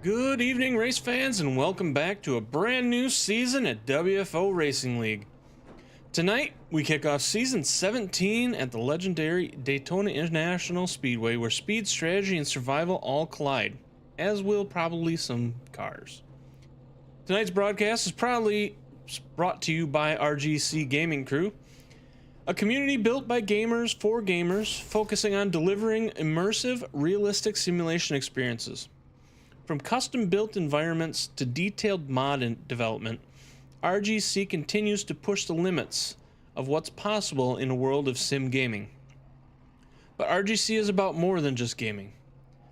Good evening, race fans, and welcome back to a brand new season at WFO Racing League. Tonight, we kick off season 17 at the legendary Daytona International Speedway, where speed, strategy, and survival all collide, as will probably some cars. Tonight's broadcast is proudly brought to you by RGC Gaming Crew, a community built by gamers for gamers, focusing on delivering immersive, realistic simulation experiences. From custom-built environments to detailed mod development, RGC continues to push the limits of what's possible in a world of sim gaming. But RGC is about more than just gaming.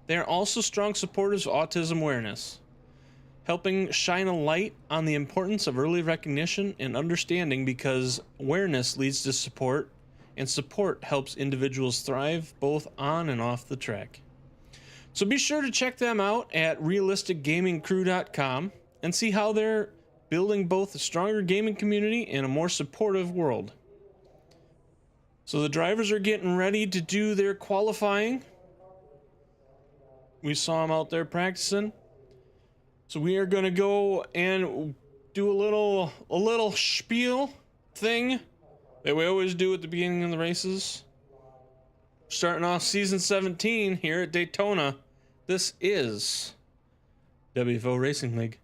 They are also strong supporters of autism awareness, helping shine a light on the importance of early recognition and understanding, because awareness leads to support, and support helps individuals thrive both on and off the track. So be sure to check them out at realisticgamingcrew.com and see how they're building both a stronger gaming community and a more supportive world. So the drivers are getting ready to do their qualifying. We saw them out there practicing. So we are going to go and do a little spiel thing that we always do at the beginning of the races. Starting off season 17 here at Daytona. This is WFO Racing League.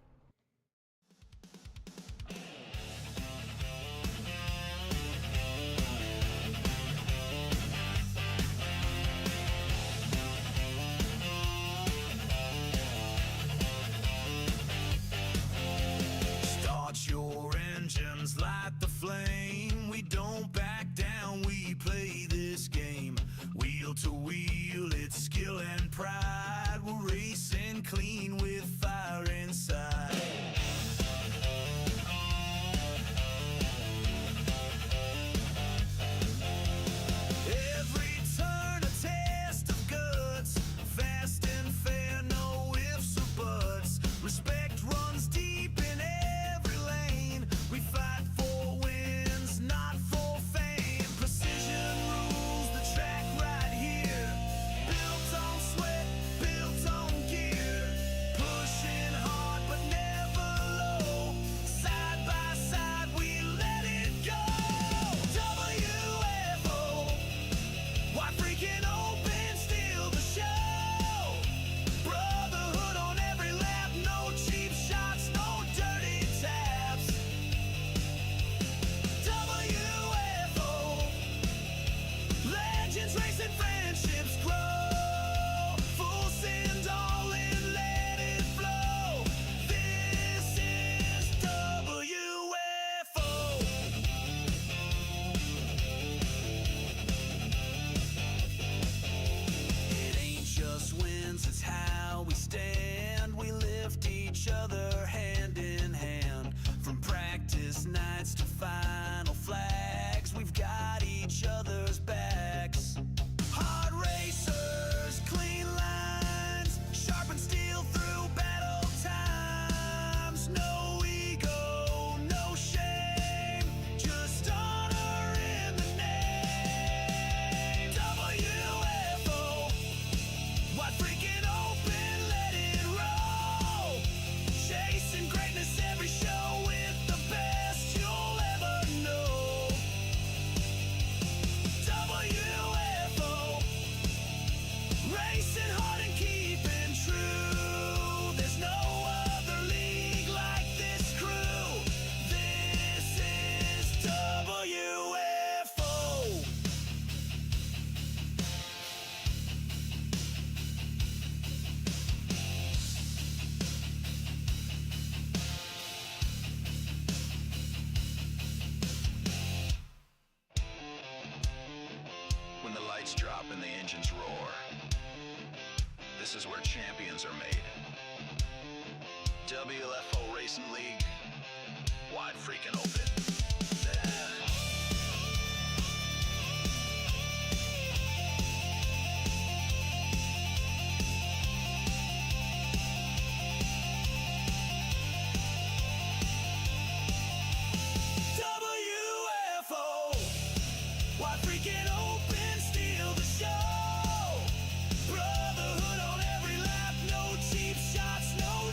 Start your engines, light the flame. We don't back down, we play this game. Wheel to wheel, it's skill and pride. We're racing clean with fire inside. Every turn a test of guts, fast and fair, no ifs or buts. Respect runs deep in every lane. We fight for wins, not for fame. Precision rules the track right here. Built on sweat, built on gear. Pushing hard but never low. Side by side we let it go. WFO, why freaking open, steal the show. Brotherhood on every lap, no cheap shots, no dirty taps. WFO, legends racing, friendships grow. Full send, all in, let it flow. This is WFO. It ain't just wins, it's how we stand. We lift each other hand in hand. From practice nights to final flags, we've got each other's backs. Hard racers, clean lines, sharpen steel through battle times. No ego, no shame, just honor in the name. WFO, why freaking open, let it roll. Chasing greatness every show with the best you'll ever know. WFO, racing hard and keeping true. There's no other league like this crew. This is WFO. When the lights drop and the engines roar, this is where champions are made. WFO Racing League, wide freaking open. WFO, why freaking open, steal the show. Brotherhood on every lap, no cheap shots, no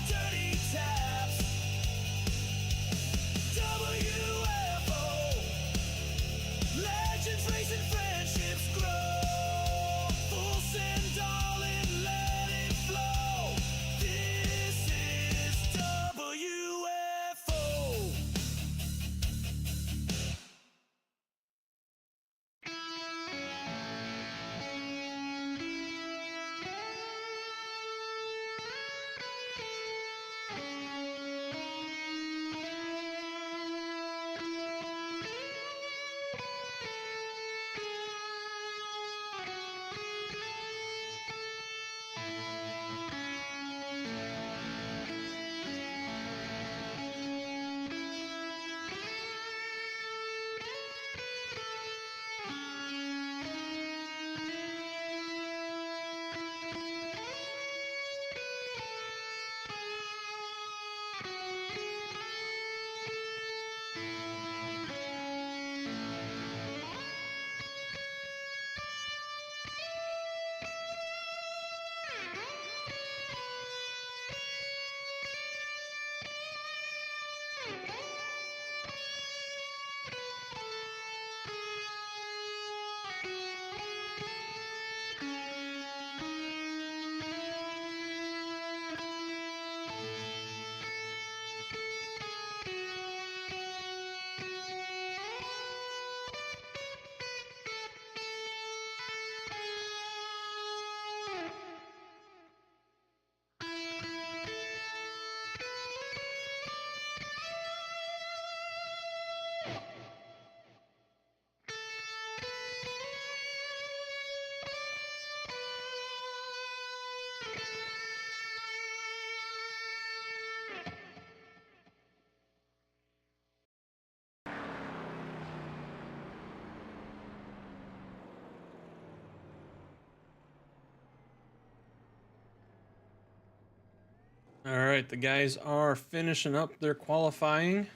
All right, the guys are finishing up their qualifying.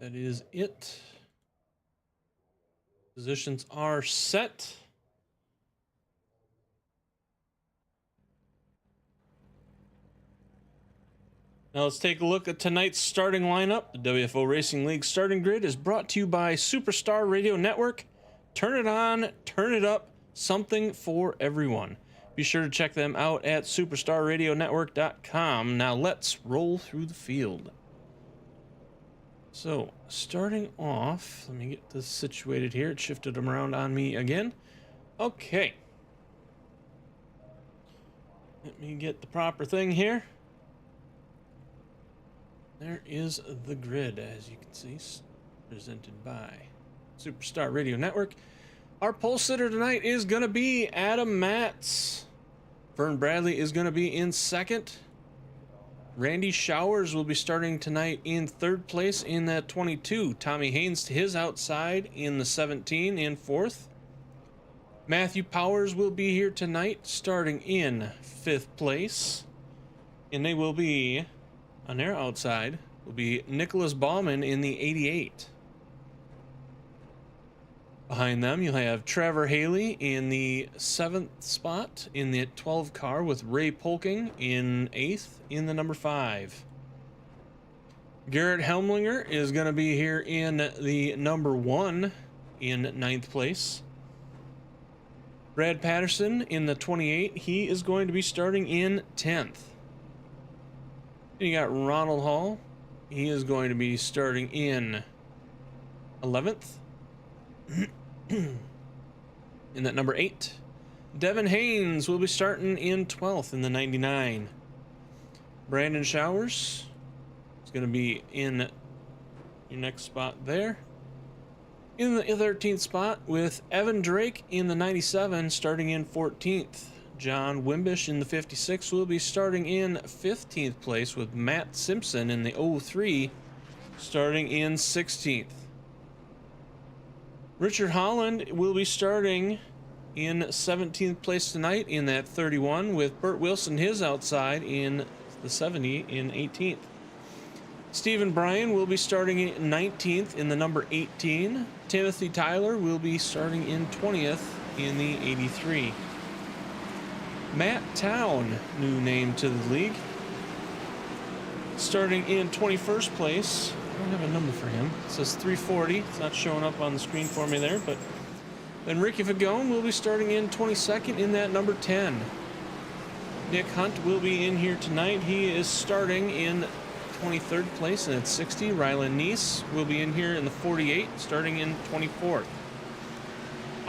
That is it. Positions are set. Now let's take a look at tonight's starting lineup. The WFO Racing League starting grid is brought to you by Superstar Radio Network. Turn it on, turn it up, something for everyone. Be sure to check them out at superstarradionetwork.com. Now let's roll through the field. So, starting off, let me get this situated here. It shifted them around on me again. Okay. Let me get the proper thing here. There is the grid, as you can see, presented by Superstar Radio Network. Our pole sitter tonight is going to be Adam Matz. Vern Bradley is going to be in second. Randy Showers will be starting tonight in third place in that 22. Tommy Haynes to his outside in the 17 in fourth. Matthew Powers will be here tonight starting in fifth place. And they will be, on their outside, will be Nicholas Bauman in the 88. Behind them, you'll have Trevor Haley in the 7th spot in the 12 car with Ray Polking in 8th in the number 5. Garrett Helmlinger is going to be here in the number 1 in 9th place. Brad Patterson in the 28. He is going to be starting in 10th. Then you got Ronald Hall. He is going to be starting in 11th. In that number 8. Devin Haynes will be starting in 12th in the 99. Brandon Showers is going to be in your next spot there. In the 13th spot with Evan Drake in the 97 starting in 14th. John Wimbish in the 56 will be starting in 15th place with Matt Simpson in the 03 starting in 16th. Richard Holland will be starting in 17th place tonight in that 31 with Burt Wilson his outside in the 70 in 18th. Stephen Bryan will be starting in 19th in the number 18. Timothy Tyler will be starting in 20th in the 83. Matt Town, new name to the league, starting in 21st place. I don't have a number for him. It says 340. It's not showing up on the screen for me there, but then Ricky Fagone will be starting in 22nd in that number 10. Nick Hunt will be in here tonight. He is starting in 23rd place and at 60. Rylan Neese will be in here in the 48, starting in 24th.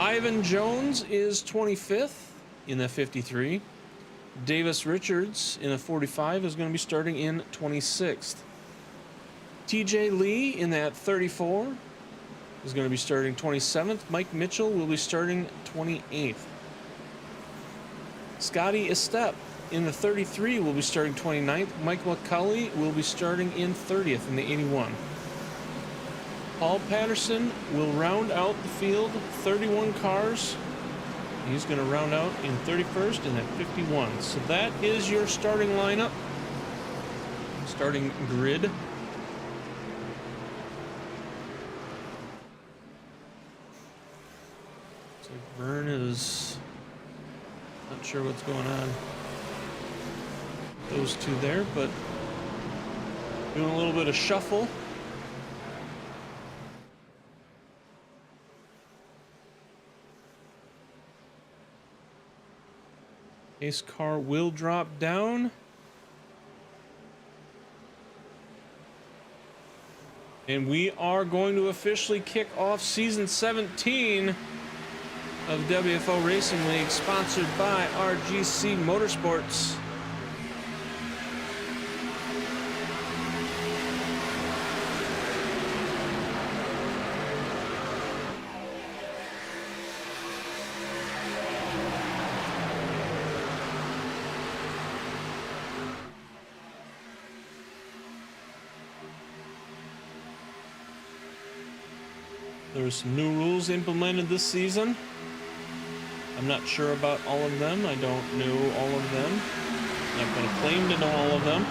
Ivan Jones is 25th in the 53. Davis Richards in the 45 is going to be starting in 26th. TJ Lee in that 34 is going to be starting 27th. Mike Mitchell will be starting 28th. Scotty Estep in the 33 will be starting 29th. Mike McCulley will be starting in 30th in the 81. Paul Patterson will round out the field, 31 cars. He's going to round out in 31st and at 51. So that is your starting lineup. Starting grid. So Vern is not sure what's going on. Those two there, but doing a little bit of shuffle. Ace car will drop down. And we are going to officially kick off season 17 of WFO Racing League, sponsored by RGC Mortorsports. There's some new rules implemented this season. I'm not sure about all of them. I don't know all of them. I'm not going to claim to know all of them.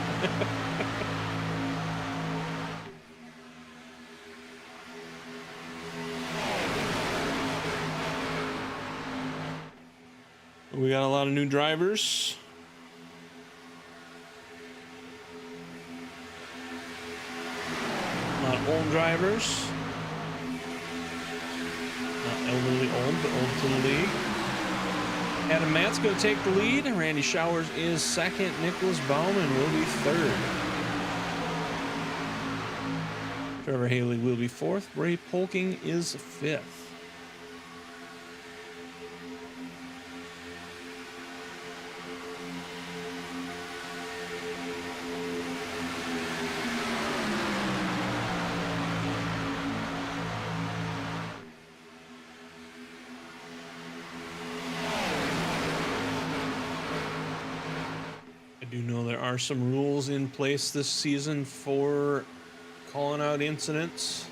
We got a lot of new drivers. A lot of old drivers. Not elderly old, but old to the league. Adam Matt's going to take the lead. Randy Showers is second. Nicholas Bauman will be third. Trevor Haley will be fourth. Ray Polking is fifth. I do know there are some rules in place this season for calling out incidents.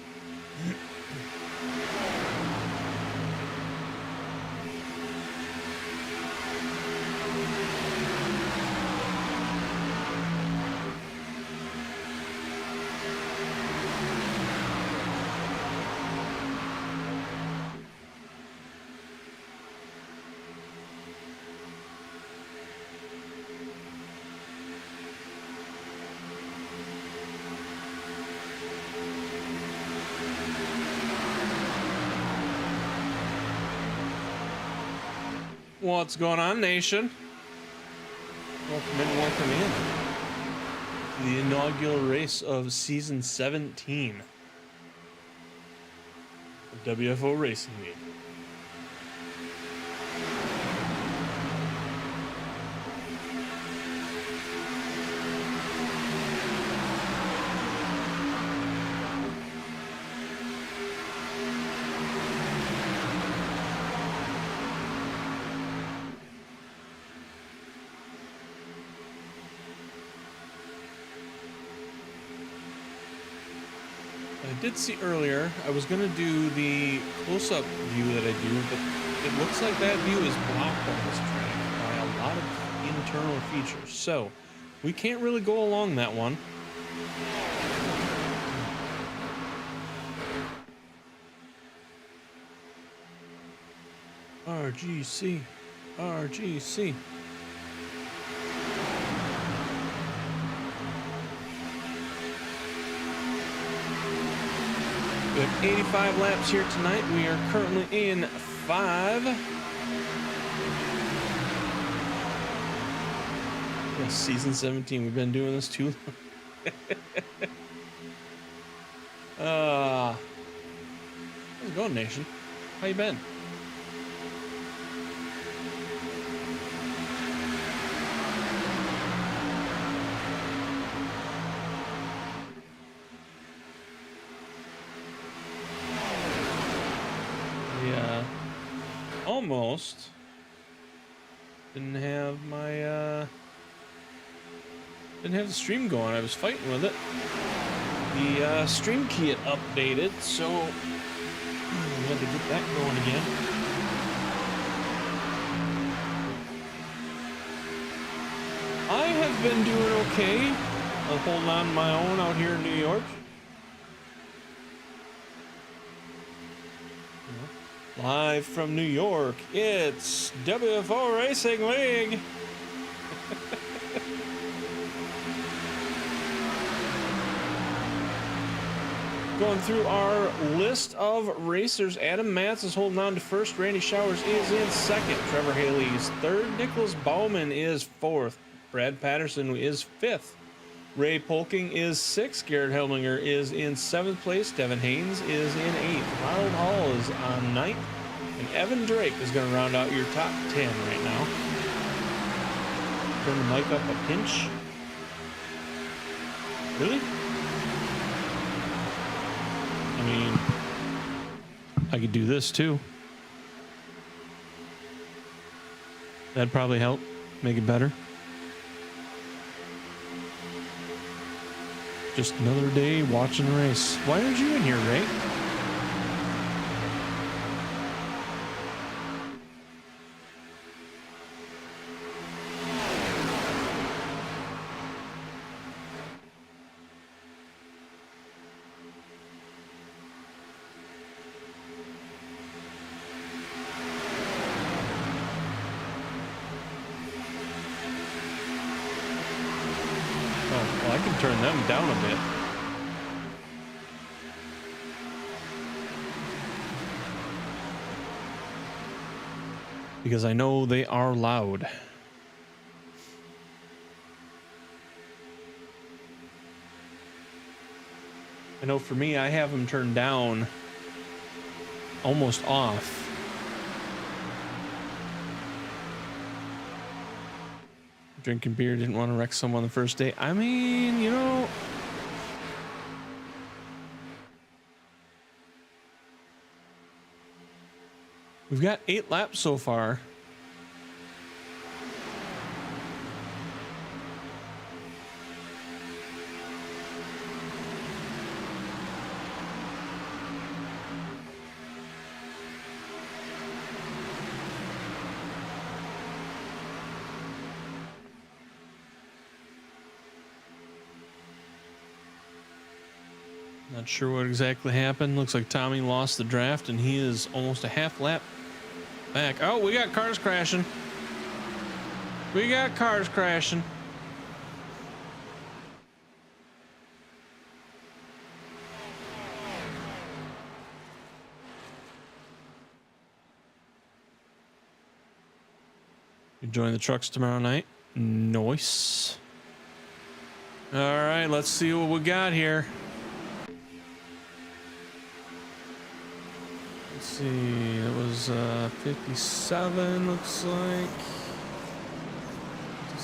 What's going on, nation? Welcome in, welcome in to the inaugural race of season 17 of WFO Racing League. I did see earlier, I was going to do the close-up view that I do, but it looks like that view is blocked on this track by a lot of internal features. So, we can't really go along that one. RGC. RGC. We have 85 laps here tonight. We are currently in 5. Yes, season 17. We've been doing this too long. How's it going, nation? How you been? Almost didn't have my didn't have the stream going. I was fighting with it. The stream key had updated, so we had to get that going again. I have been doing okay. I'm holding on my own out here in New York. Live from New York, it's WFO Racing League. Going through our list of racers, Adam Matz is holding on to first. Randy Showers is in second. Trevor Haley is third. Nicholas Bauman is fourth. Brad Patterson is fifth. Ray Polking is sixth. Garrett Helminger is in seventh place. Devin Haynes is in eighth. Ronald Hall is on ninth. And Evan Drake is going to round out your top 10 right now. Turn the mic up a pinch. Really? I mean, I could do this too. That'd probably help make it better. Just another day watching the race. Why aren't you in here, Ray? can turn them down a bit. Because I know they are loud. I know for me, I have them turned down almost off. Drinking beer, didn't want to wreck someone the first day. I mean, you know, we've got 8 laps so far. Not sure what exactly happened. Looks like Tommy lost the draft and he is almost a half lap back. Oh, we got cars crashing. We got cars crashing. You join the trucks tomorrow night. Nice. All right, let's see what we got here. Let's see, it was 57, looks like.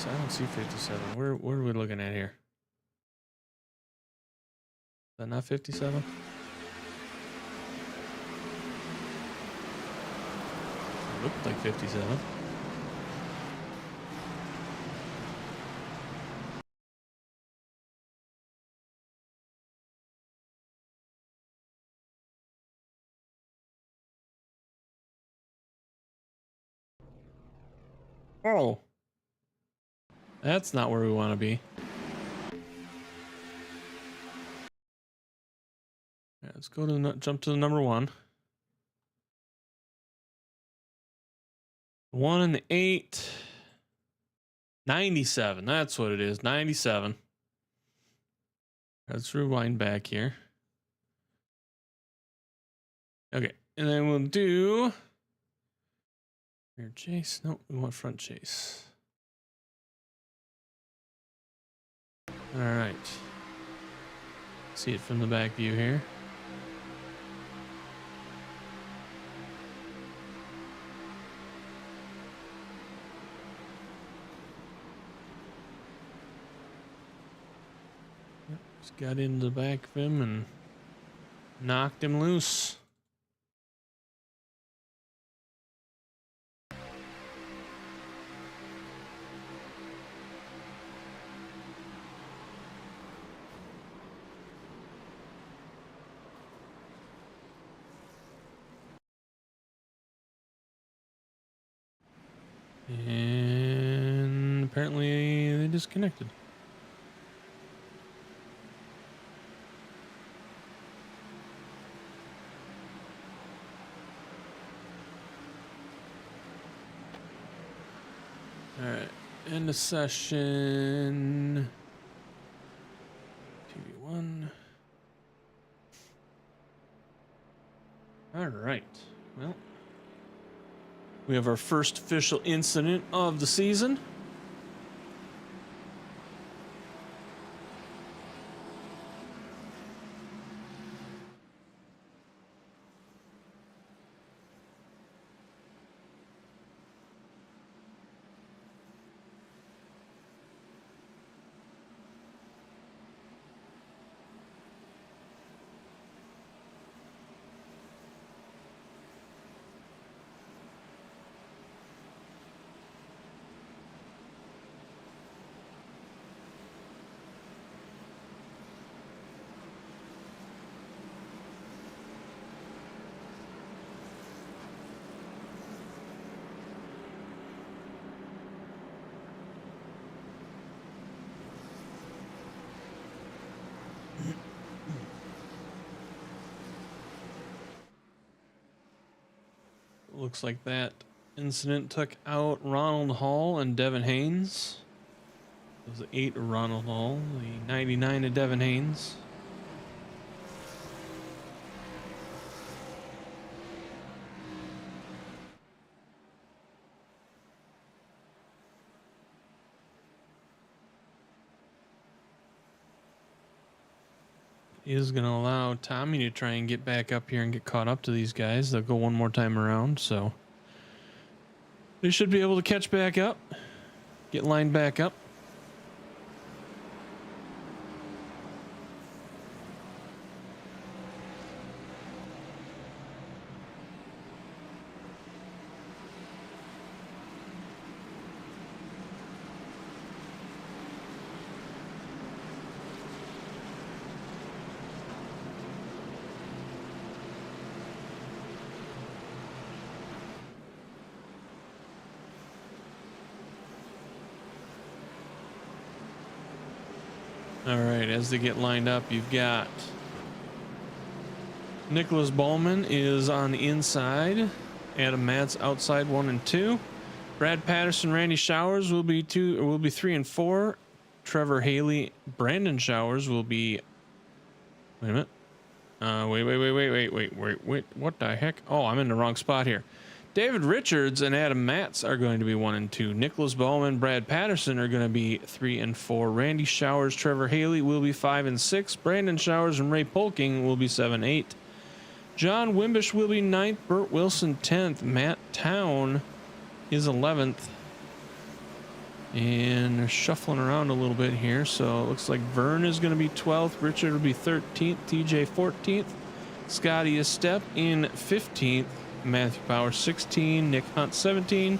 I don't see 57. Where are we looking at here? Is that not 57? It looked like 57. Oh, that's not where we want to be. Yeah, let's go to jump to the number 1. 1 and the 8. 97. That's what it is. 97. Let's rewind back here. Okay, and then we'll do rear chase. No, we want front chase. All right. See it from the back view here. Just got into the back of him and knocked him loose. And apparently they disconnected. All right, end of session. TV1. All right, well. We have our first official incident of the season. Looks like that incident took out Ronald Hall and Devin Haynes. It was the 8 of Ronald Hall, the 99 of Devin Haynes. Is going to allow Tommy to try and get back up here and get caught up to these guys. They'll go one more time around, so they should be able to catch back up, get lined back up. All right, as they get lined up, you've got Nicholas Ballman is on the inside. Adam Matz outside 1 and 2. Brad Patterson, Randy Showers will be 3 and 4. Trevor Haley, Brandon Showers will be. Wait a minute. Wait. What the heck? Oh, I'm in the wrong spot here. David Richards and Adam Matz are going to be 1 and 2. Nicholas Ballman, Brad Patterson are going to be 3 and 4. Randy Showers, Trevor Haley will be 5 and 6. Brandon Showers and Ray Polking will be 7 and 8. John Wimbish will be 9th. Burt Wilson 10th. Matt Town is 11th. And they're shuffling around a little bit here. So it looks like Vern is going to be 12th. Richard will be 13th. TJ 14th. Scotty Estep in 15th. Matthew Power 16, Nick Hunt 17,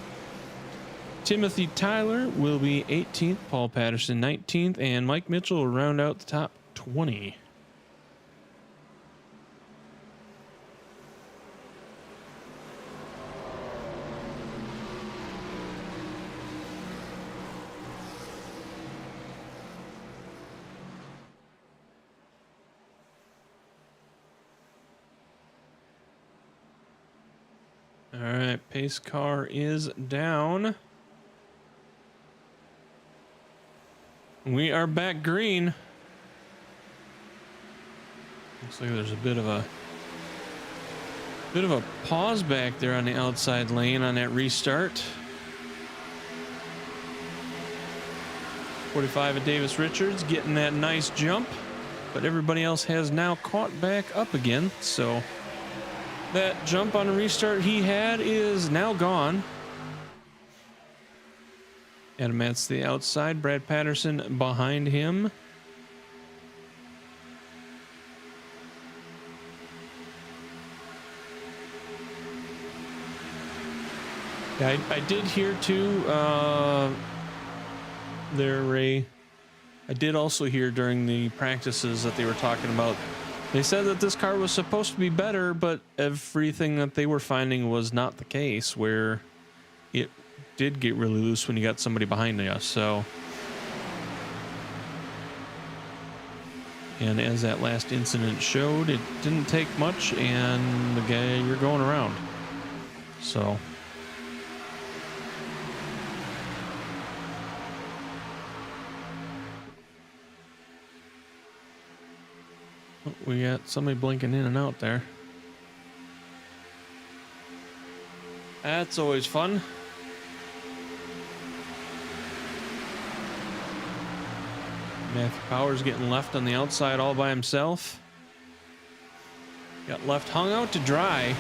Timothy Tyler will be 18th, Paul Patterson 19th, and Mike Mitchell will round out the top 20. All right, pace car is down. We are back green. Looks like there's a bit of a pause back there on the outside lane on that restart. 45 of Davis Richards getting that nice jump, but everybody else has now caught back up again, so that jump on a restart he had is now gone. Adam Matz to the outside, Brad Patterson behind him. Yeah, I did hear too, Ray. I did also hear during the practices that they were talking about. They said that this car was supposed to be better, but everything that they were finding was not the case, where it did get really loose when you got somebody behind you. So, and as that last incident showed, it didn't take much, and the guy you're going around. So. We got somebody blinking in and out there. That's always fun. Matthew Powers getting left on the outside all by himself. Got left hung out to dry.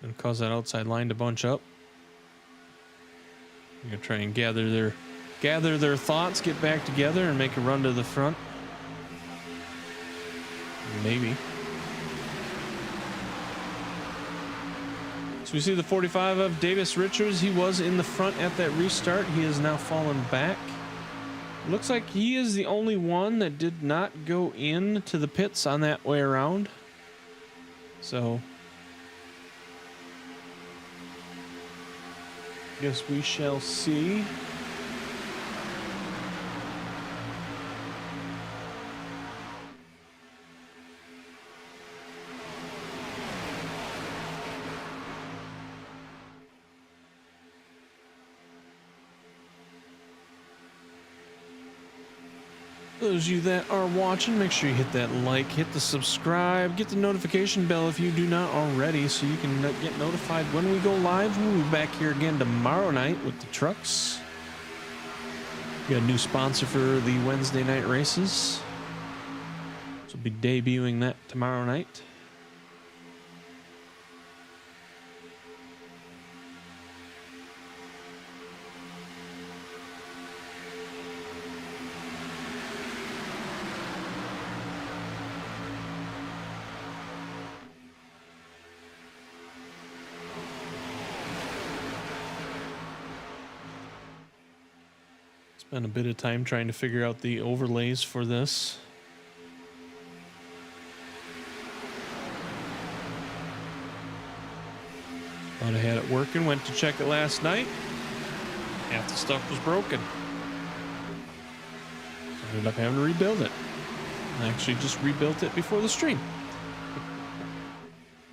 Gonna cause that outside line to bunch up. I'm gonna try and gather their thoughts, get back together, and make a run to the front. Maybe. So we see the 45 of Davis Richards. He was in the front at that restart. He has now fallen back. Looks like he is the only one that did not go into the pits on that way around. So guess we shall see. Those of you that are watching, make sure you hit that like, hit the subscribe, get the notification bell if you do not already, so you can get notified when we go live. We'll be back here again tomorrow night with the trucks. We got a new sponsor for the Wednesday night races. So we'll be debuting that tomorrow night. Spent a bit of time trying to figure out the overlays for this. Thought I had it working, went to check it last night. Half the stuff was broken. Ended up having to rebuild it. I actually just rebuilt it before the stream.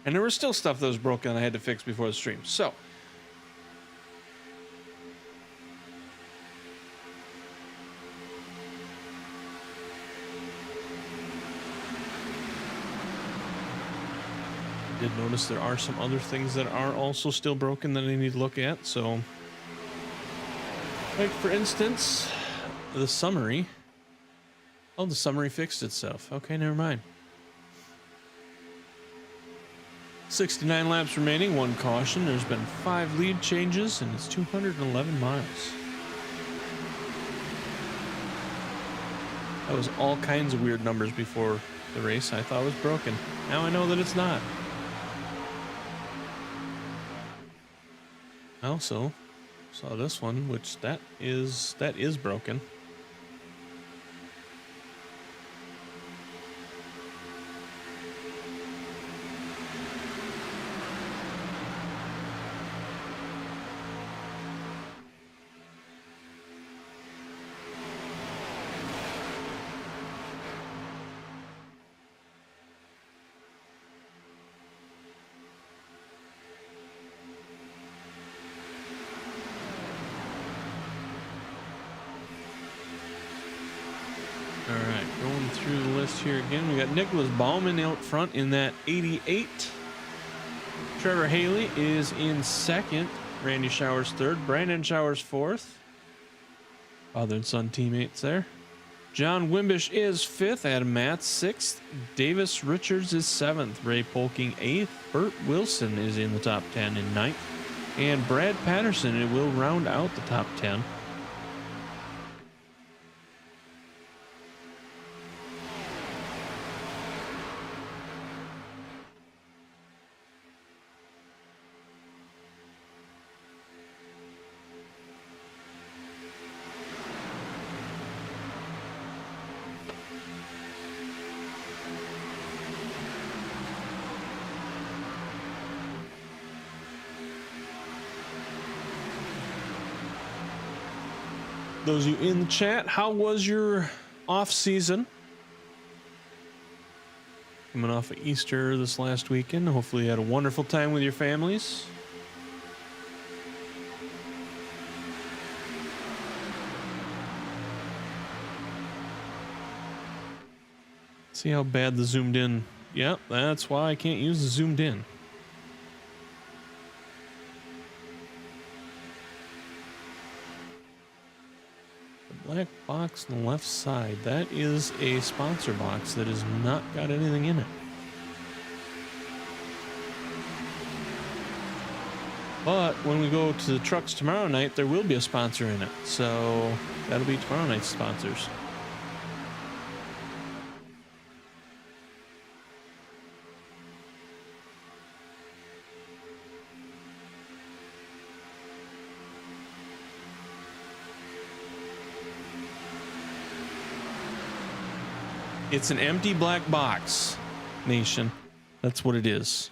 And there was still stuff that was broken I had to fix before the stream. So did notice there are some other things that are also still broken that I need to look at. So, like for instance, the summary. Oh, the summary fixed itself. Okay, never mind. 69 laps remaining, 1 caution. There's been 5 lead changes, and it's 211 miles. That was all kinds of weird numbers before the race. I thought it was broken. Now I know that it's not. I also saw this one, which that is broken. All right, going through the list here again. We got Nicholas Bauman out front in that 88. Trevor Haley is in second. Randy Showers third. Brandon Showers fourth. Father and son teammates there. John Wimbish is fifth. Adam Matz sixth. Davis Richards is seventh. Ray Polking eighth. Bert Wilson is in the top 10 in ninth. And Brad Patterson will round out the top 10. Those of you in the chat, how was your off season? Coming off of Easter this last weekend. Hopefully you had a wonderful time with your families. See how bad the zoomed in. Yep, that's why I can't use the zoomed in. Black box on the left side. That is a sponsor box that has not got anything in it. But when we go to the trucks tomorrow night, there will be a sponsor in it. So that'll be tomorrow night's sponsors. It's an empty black box, Nation. That's what it is.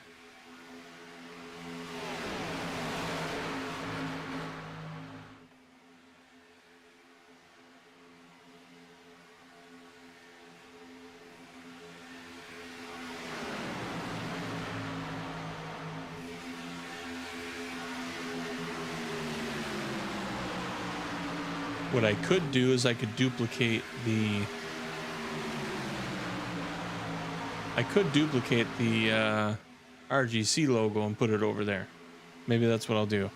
What I could do is I could duplicate the I could duplicate the RGC logo and put it over there. Maybe that's what I'll do.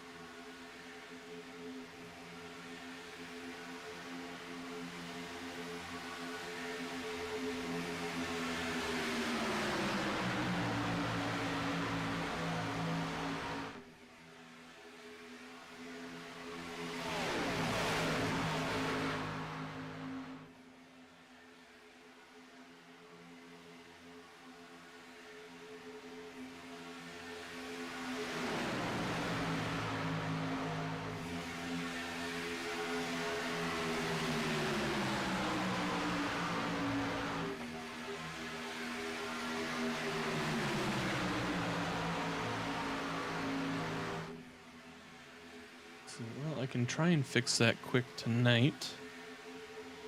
Well, I can try and fix that quick tonight,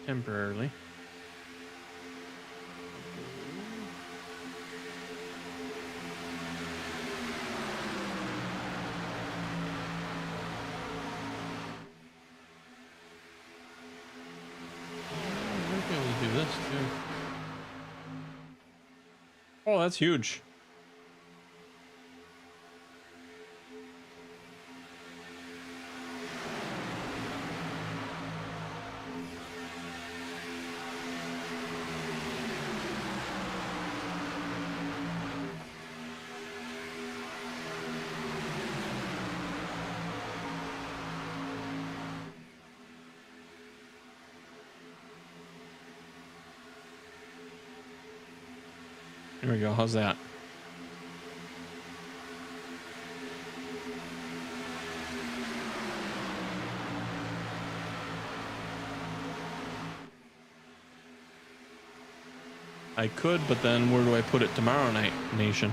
temporarily. I might be able to do this too. Oh, that's huge. There we go. How's that? I could, but then where do I put it tomorrow night, nation?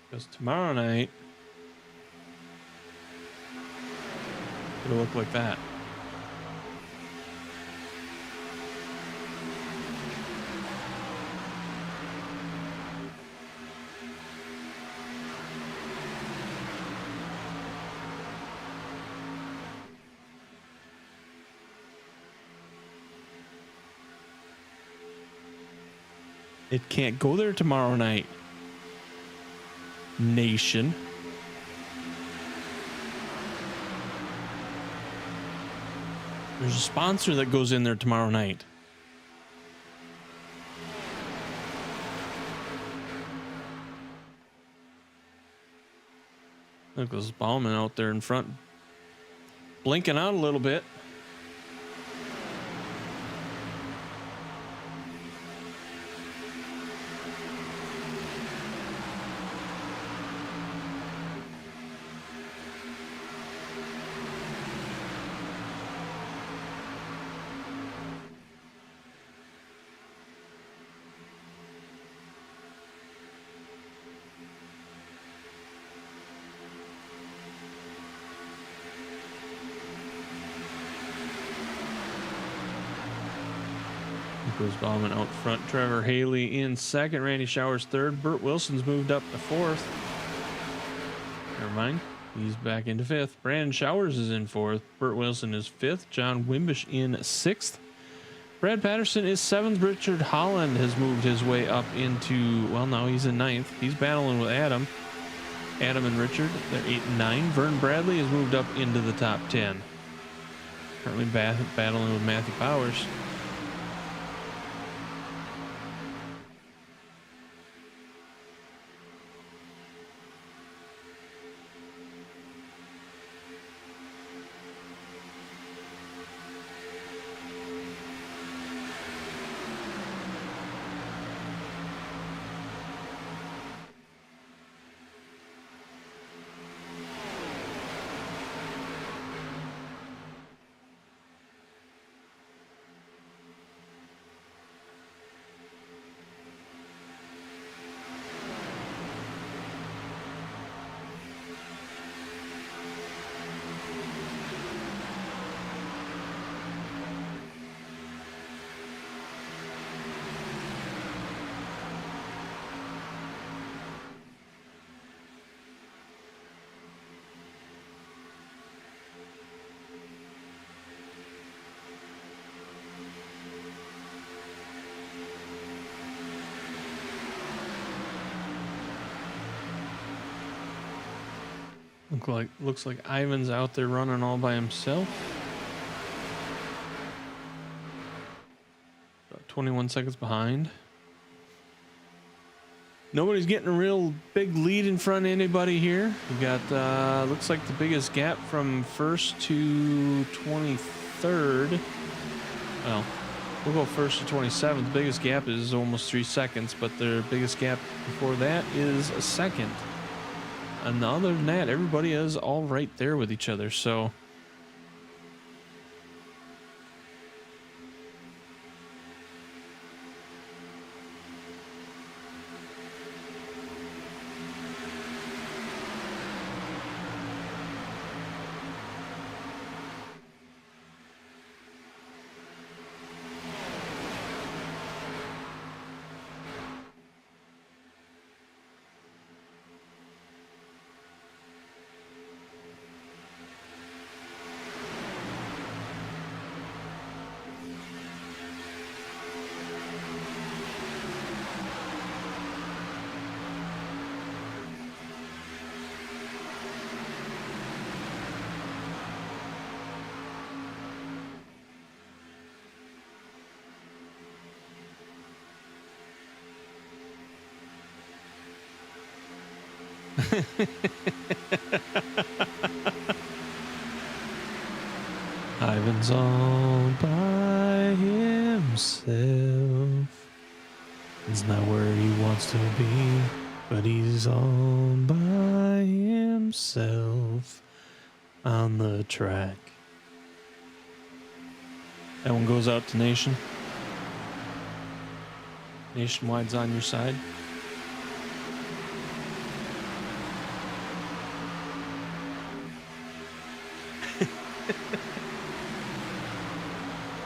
Because tomorrow night, it'll look like that. It can't go there tomorrow night, nation. There's a sponsor that goes in there tomorrow night. Look, there's Bauman out there in front, blinking out a little bit. Goes Bauman out front. Trevor Haley in second. Randy Showers third. Burt Wilson's moved up to fourth. Never mind. He's back into fifth. Brandon Showers is in fourth. Burt Wilson is fifth. John Wimbish in sixth. Brad Patterson is seventh. Richard Holland has moved his way up into, well, now he's in ninth. He's battling with Adam. Adam and Richard, they're 8 and 9. Vern Bradley has moved up into the top 10. Currently battling with Matthew Powers. Looks like Ivan's out there running all by himself. About 21 seconds behind. Nobody's getting a real big lead in front of anybody here. We got looks like the biggest gap from first to 23rd. Well, we'll go first to 27th. The biggest gap is almost 3 seconds, but their biggest gap before that is a second. And other than that, everybody is all right there with each other. So Ivan's all by himself. He's not where he wants to be, but he's all by himself on the track. That one goes out to Nation. Nationwide's on your side.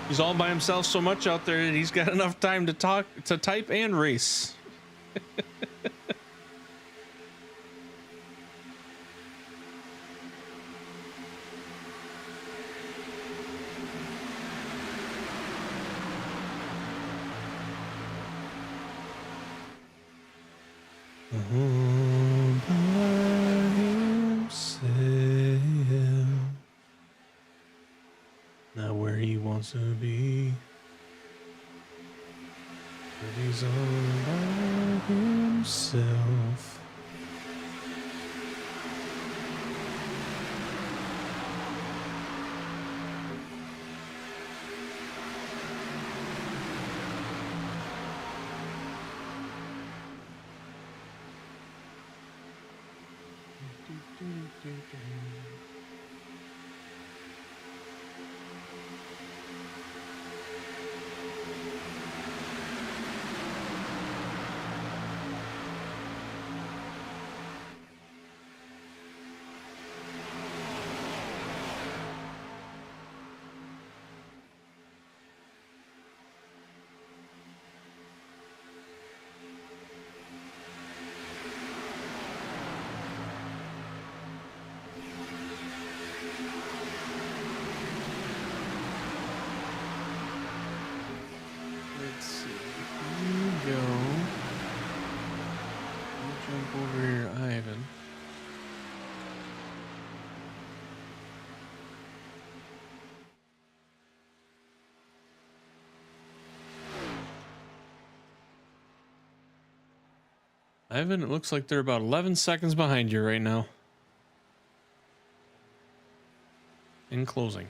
He's all by himself so much out there that he's got enough time to type and race. Not where he wants to be, but he's all by himself. Let's see. Here we go. I'll jump over here, Ivan. Ivan, it looks like they're about 11 seconds behind you right now. In closing.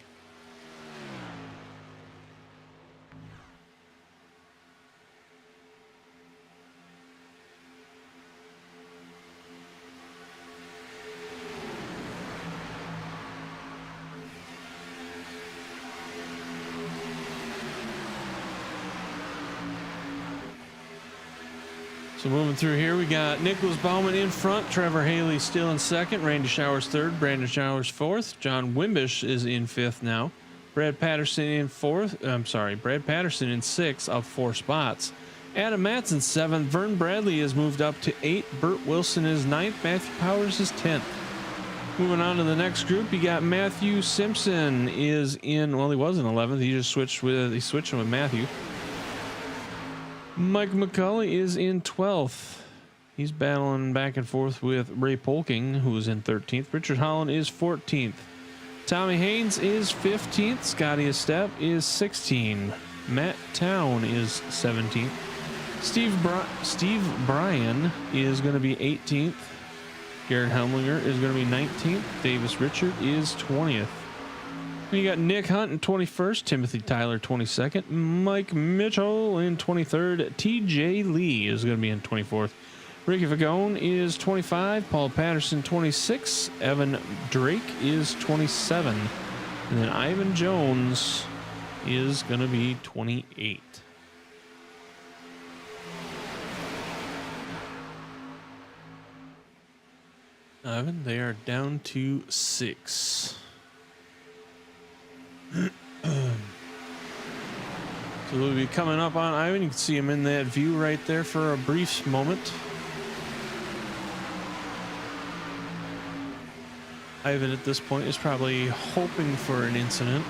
So moving through here, we got Nicholas Bauman in front, Trevor Haley still in second, Randy Showers third, Brandon Showers fourth, John Wimbish is in fifth now, Brad Patterson in sixth of 4 spots, Adam Matson seventh, Vern Bradley has moved up to 8, Burt Wilson is 9th, Matthew Powers is 10th. Moving on to the next group, you got Matthew Simpson is in, well, he was in 11th, he's switching with Matthew. Mike McCauley is in 12th. He's battling back and forth with Ray Polking, who is in 13th. Richard Holland is 14th. Tommy Haynes is 15th. Scotty Estep is 16. Matt Town is 17th. Steve Bryan is going to be 18th. Garrett Helmlinger is going to be 19th. Davis Richard is 20th. You got Nick Hunt in 21st. Timothy Tyler 22nd. Mike Mitchell in 23rd. TJ Lee is going to be in 24th. Ricky Fagone is 25. Paul Patterson 26. Evan Drake is 27. And then Ivan Jones is going to be 28. Ivan, they are down to 6. So we'll be coming up on Ivan. You can see him in that view right there for a brief moment. Ivan at this point is probably hoping for an incident.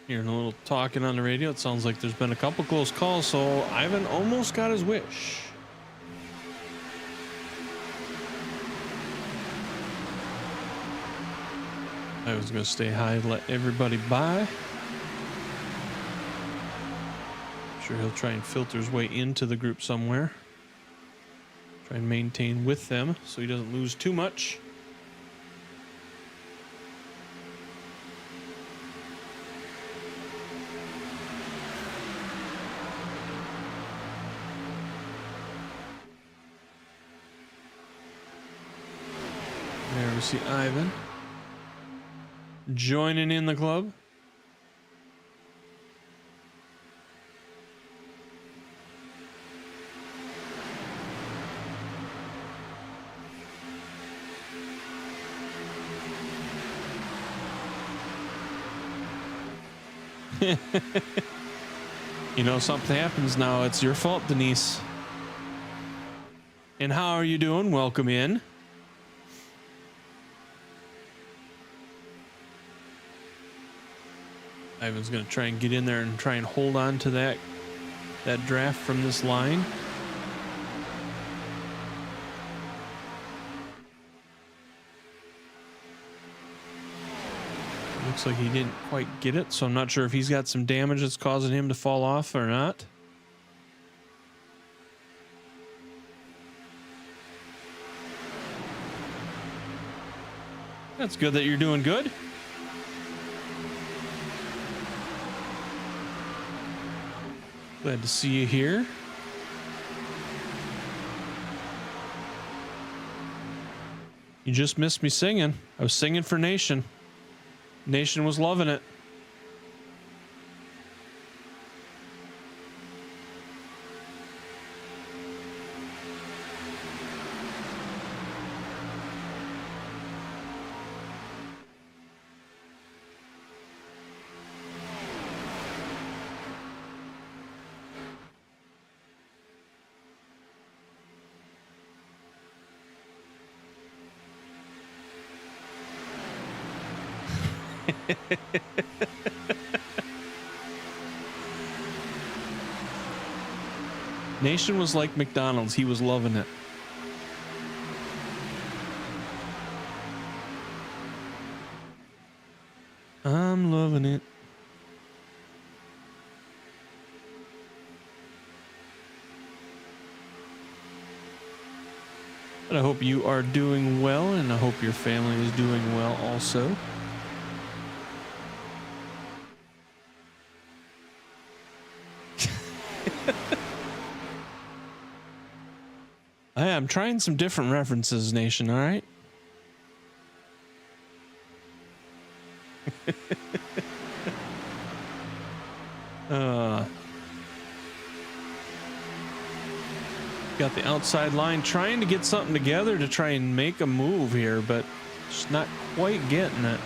Hearing a little talking on the radio, it sounds like there's been a couple close calls, so Ivan almost got his wish. I was going to stay high, let everybody by. I'm sure he'll try and filter his way into the group somewhere. Try and maintain with them so he doesn't lose too much. There we see Ivan joining in the club. You know, something happens now. It's your fault, Denise. And how are you doing? Welcome in. Ivan's going to try and get in there and try and hold on to that draft from this line. Looks like he didn't quite get it, so I'm not sure if he's got some damage that's causing him to fall off or not. That's good that you're doing good. Glad to see you here. You just missed me singing. I was singing for Nation. Nation was loving it. Nation was like McDonald's. He was loving it. I'm loving it. But I hope you are doing well, and I hope your family is doing well also. I'm trying some different references, Nation, all right? Got the outside line trying to get something together to try and make a move here, but just not quite getting it.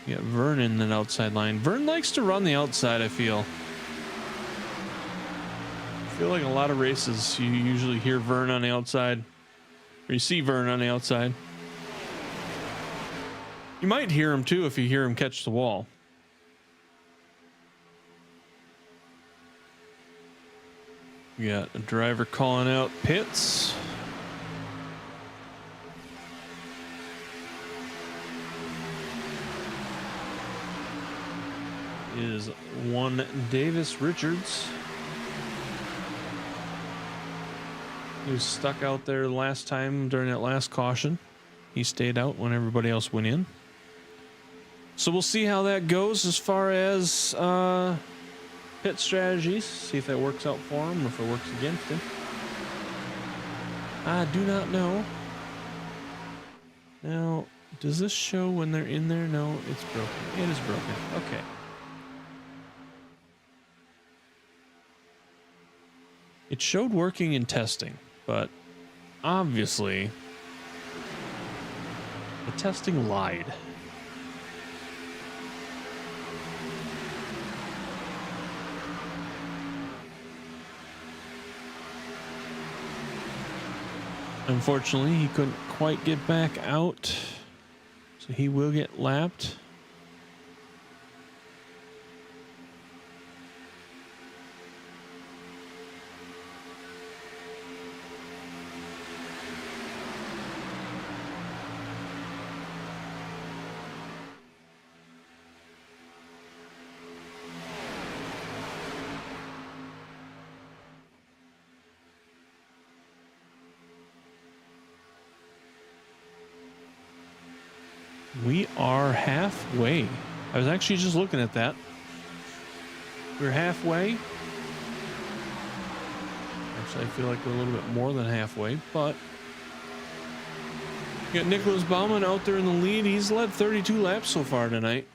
You got Vern in that outside line. Vern likes to run the outside, I feel. I feel like in a lot of races, you usually hear Vern on the outside, or you see Vern on the outside. You might hear him too if you hear him catch the wall. We got a driver calling out pits. Is one Davis Richards, he was stuck out there last time during that last caution. He stayed out when everybody else went in. So we'll see how that goes as far as pit strategies. See if that works out for him or if it works against him. I do not know. Now, does this show when they're in there? No, it's broken. It is broken. Okay. It showed working in testing, but obviously the testing lied. Unfortunately, he couldn't quite get back out, so he will get lapped. We are halfway. I was actually just looking at that. We're halfway. Actually, I feel like we're a little bit more than halfway, but we got Nicholas Baumann out there in the lead. He's led 32 laps so far tonight.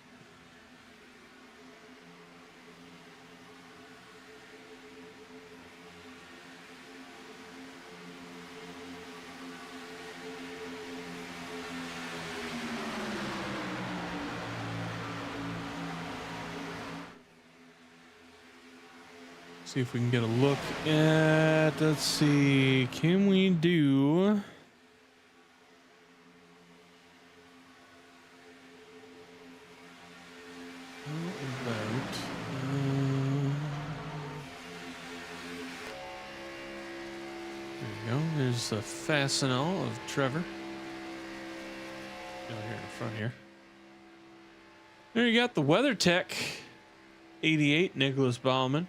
See if we can get a look at, let's see, can we do how about there you go, there's the Fastenal of Trevor down here in the front here. There you got the WeatherTech 88 Nicholas Baumann.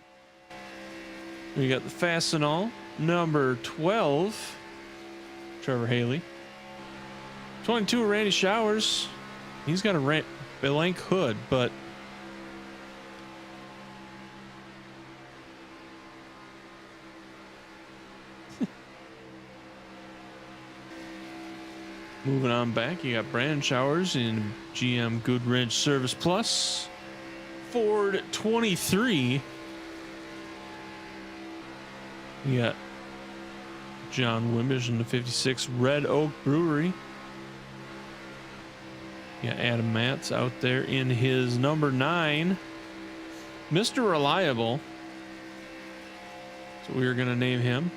We got the Fastenal, number 12, Trevor Haley. 22, Randy Showers. He's got a blank hood, but moving on back, you got Brandon Showers in GM Goodrich Service Plus. Ford 23. You got John Wimbish in the 56 Red Oak Brewery. You got Adam Matz out there in his number 9 Mr. Reliable. So we are going to name him.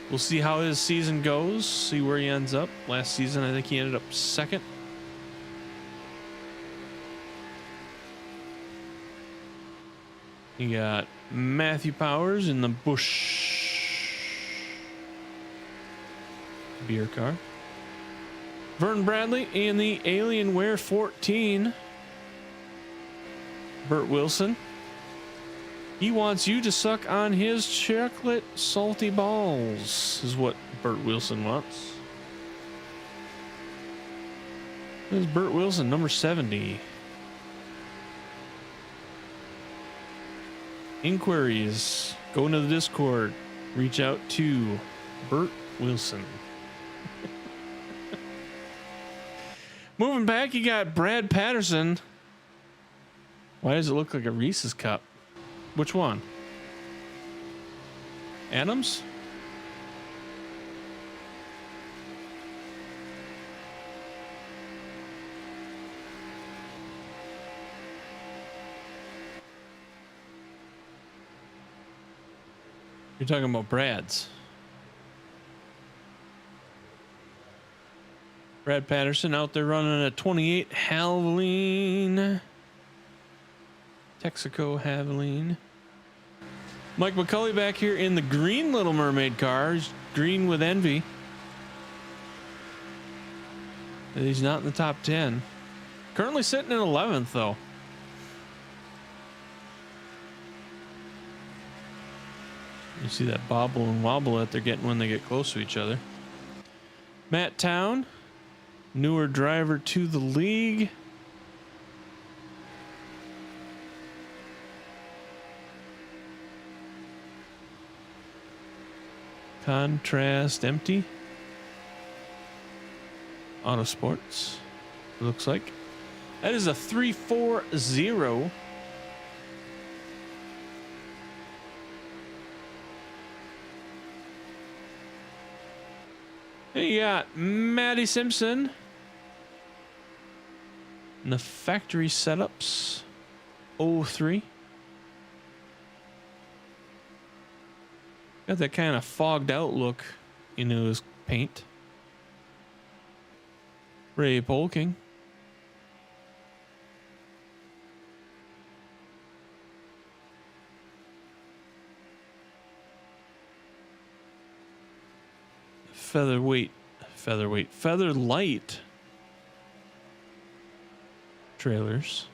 We'll see how his season goes, see where he ends up. Last season, I think he ended up 2nd. You got Matthew Powers in the Busch beer car. Vern Bradley in the Alienware 14. Burt Wilson. He wants you to suck on his chocolate salty balls, is what Burt Wilson wants. This is Burt Wilson, number 70. Inquiries, go into the Discord, reach out to Burt Wilson. Moving back, you got Brad Patterson. Why does it look like a Reese's cup? Which one? Adams? You're talking about Brad's. Brad Patterson out there running a 28 Havoline. Texaco Havoline. Mike McCulley back here in the green Little Mermaid car. He's green with envy. He's not in the top 10. Currently sitting in 11th though. You see that bobble and wobble that they're getting when they get close to each other. Matt Town. Newer driver to the league. Contrast empty. Autosports. Looks like. That is a 340. You got Matty Simpson. And the factory setups. 03. Got that kind of fogged out look into his paint. Ray Polking. Featherlight trailers.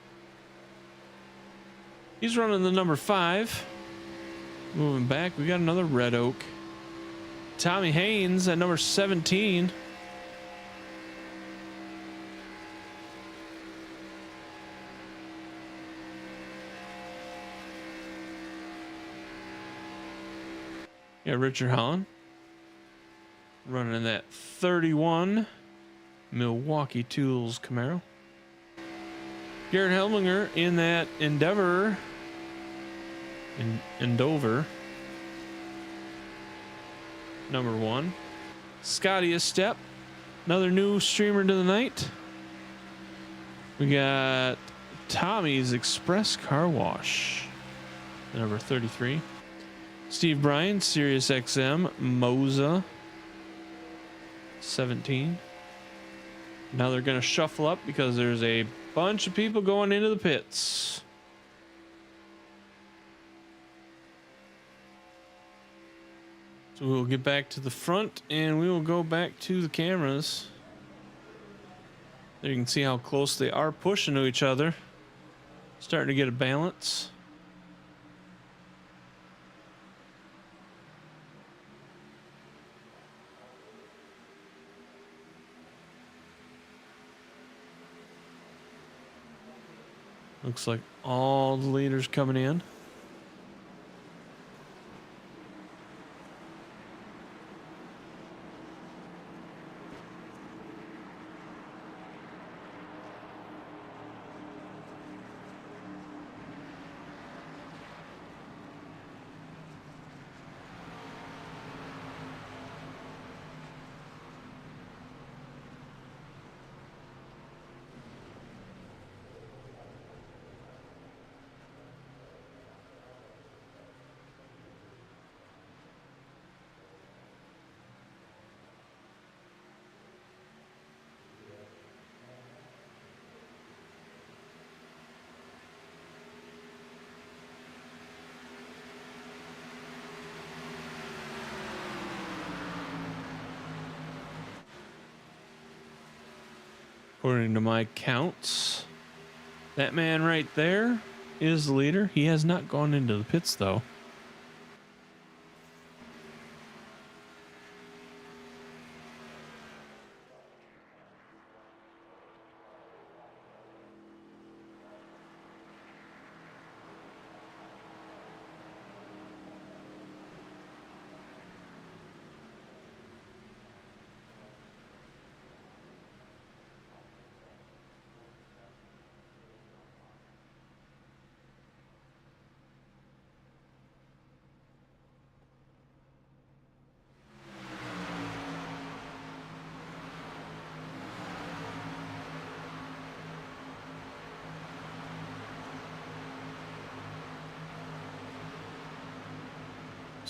He's running the number 5. Moving back, we got another Red Oak. Tommy Haynes at number 17. Yeah, Richard Holland running that 31 Milwaukee Tools Camaro. Garrett Helminger in that Endeavor. Endover. Number 1. Scotty Estep. Another new streamer to the night. We got Tommy's Express Car Wash. Number 33. Steve Bryan, Sirius XM, Moza. 17. Now they're going to shuffle up because there's a bunch of people going into the pits. So we'll get back to the front and we will go back to the cameras. There you can see how close they are pushing to each other. Starting to get a balance. Looks like all the leaders coming in. According to my counts, that man right there is the leader. He has not gone into the pits though.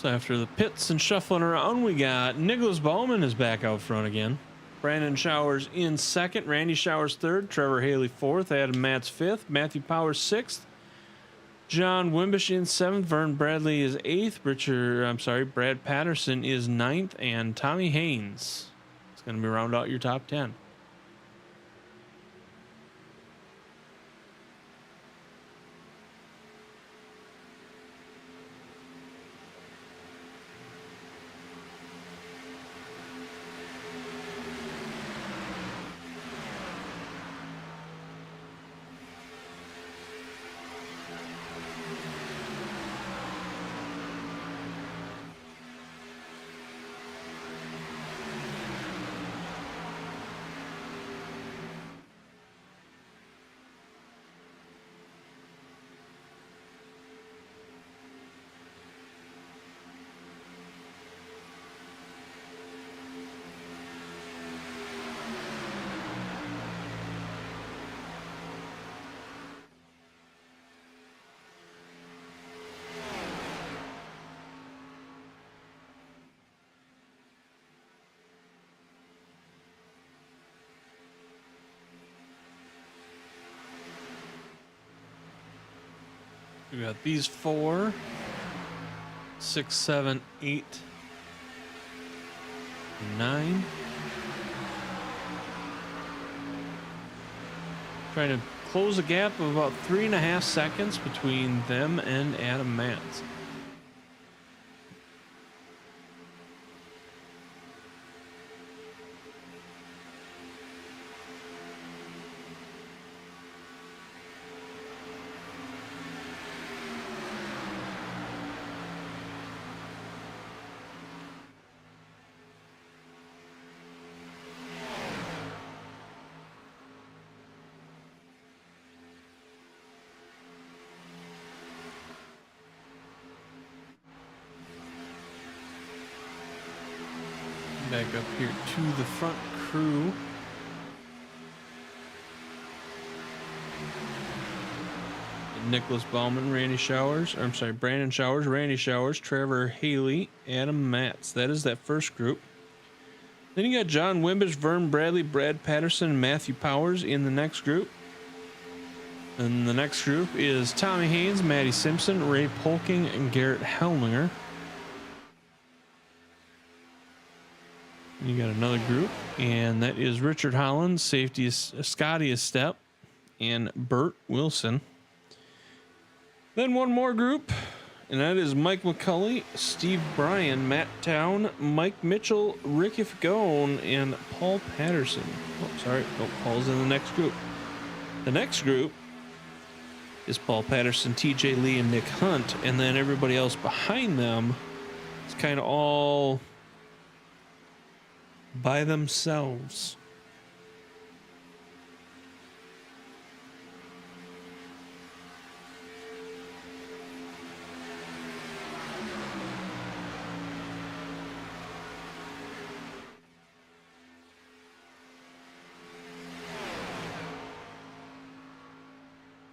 So after the pits and shuffling around, we got Nicholas Bowman is back out front again. Brandon Showers in second, Randy Showers third, Trevor Haley fourth, Adam Matz fifth, Matthew Powers sixth, John Wimbish in seventh, Vern Bradley is eighth, Brad Patterson is ninth, and Tommy Haynes is going to be round out your top 10. We got these 4, 6, 7, 8, 9. Trying to close a gap of about 3.5 seconds between them and Adam Matz. Back up here to the front crew. Nicholas Bauman, Brandon Showers, Randy Showers, Trevor Haley, Adam Matz. That is that first group. Then you got John Wimbish, Vern Bradley, Brad Patterson, and Matthew Powers in the next group. And the next group is Tommy Haynes, Matty Simpson, Ray Polking, and Garrett Helminger. You got another group, and that is Richard Holland, safety Scotty Estep, and Bert Wilson. Then one more group, and that is Mike McCulley, Steve Bryan, Matt Town, Mike Mitchell, Ricky Fagone, and Paul Patterson. Paul's in the next group. The next group is Paul Patterson, TJ Lee, and Nick Hunt, and then everybody else behind them is kind of all by themselves.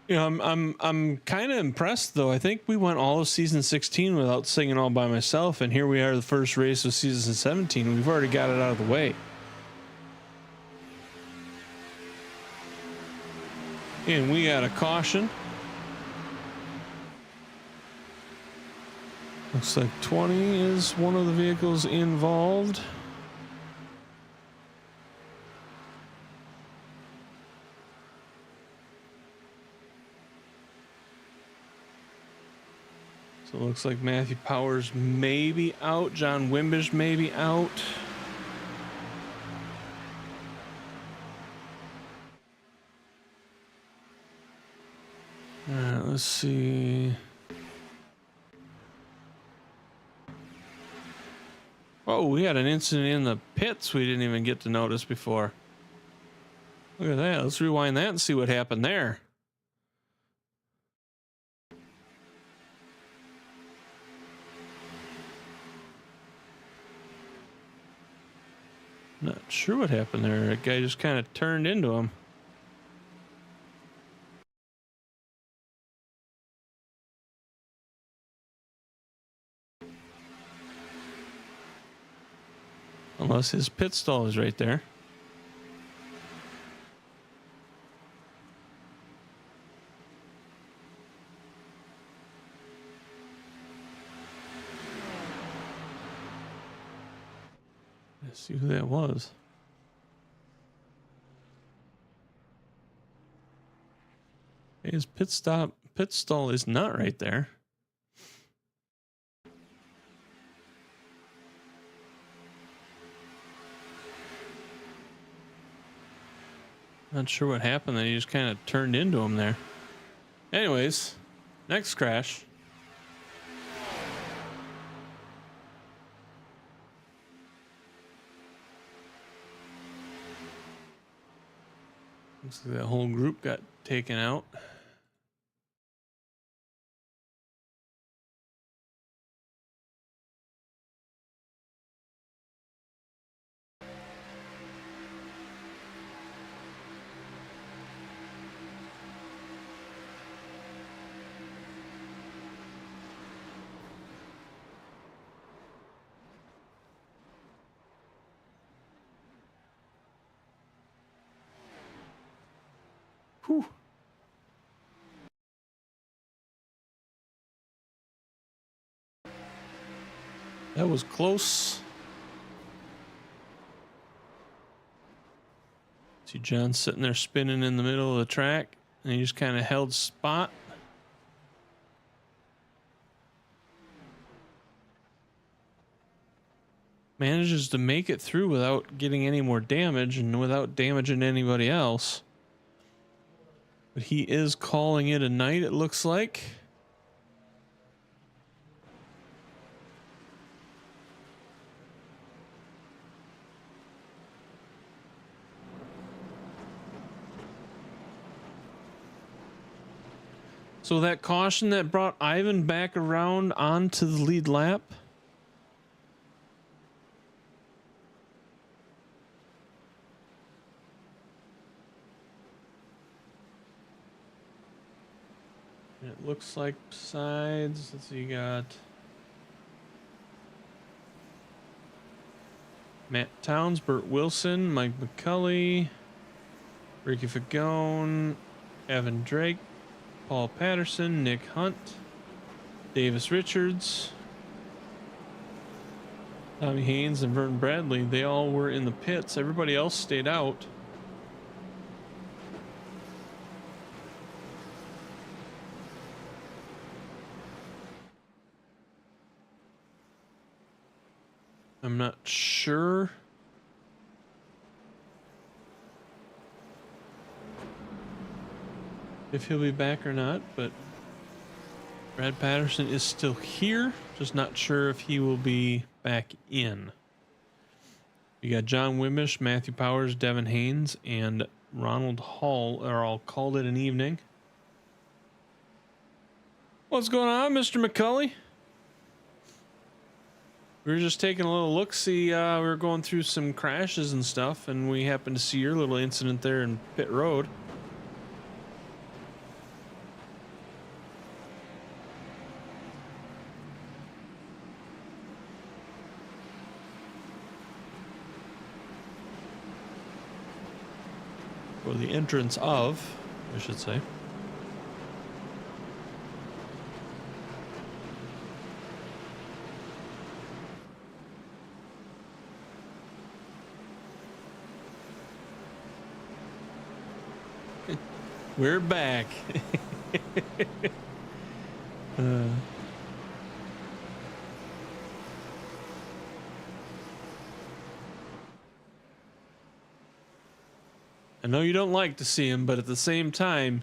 You know, I'm kind of impressed though. I think we went all of season 16 without singing all by myself, and here we are, the first race of season 17. We've already got it out of the way. And we got a caution. Looks like 20 is one of the vehicles involved. So it looks like Matthew Powers may be out. John Wimbish may be out. All right, let's see. Oh, we had an incident in the pits we didn't even get to notice before. Look at that. Let's rewind that and see what happened there. Not sure what happened there. That guy just kind of turned into him. Unless his pit stall is right there. Let's see who that was. His pit stall is not right there. Not sure what happened that he just kind of turned into him there. Anyways, next crash. Looks like that whole group got taken out. Whew. That was close. See John sitting there spinning in the middle of the track, and he just kind of held spot. Manages to make it through without getting any more damage and without damaging anybody else. But he is calling it a night, it looks like. So that caution that brought Ivan back around onto the lead lap. It looks like besides, let's see, you got Matt Towns, Burt Wilson, Mike McCulley, Ricky Fagone, Evan Drake, Paul Patterson, Nick Hunt, Davis Richards, Tommy Haynes, and Vern Bradley. They all were in the pits. Everybody else stayed out. I'm not sure. If he'll be back or not, but Brad Patterson is still here. Just not sure if he will be back in. You got John Wimbish, Matthew Powers, Devin Haynes, and Ronald Hall are all called it an evening. What's going on, Mr. McCulley? We were just taking a little look-see. We were going through some crashes and stuff, and we happened to see your little incident there in pit road. Or the entrance of, I should say. We're back. I know you don't like to see him, but at the same time,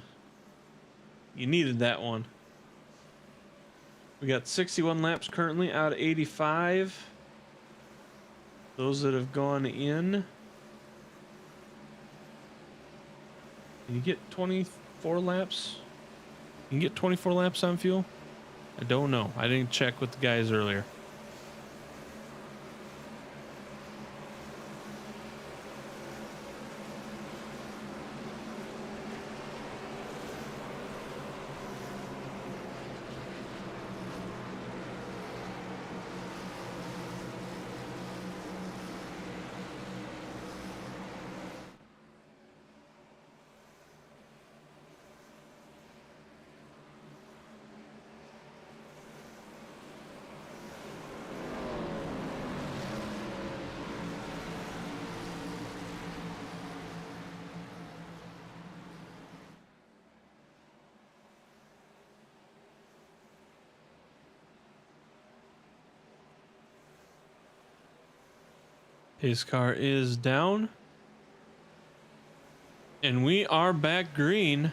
you needed that one. We got 61 laps currently out of 85. Those that have gone in. Can you get 24 laps? You can get 24 laps on fuel? I don't know. I didn't check with the guys earlier. His car is down. And we are back green.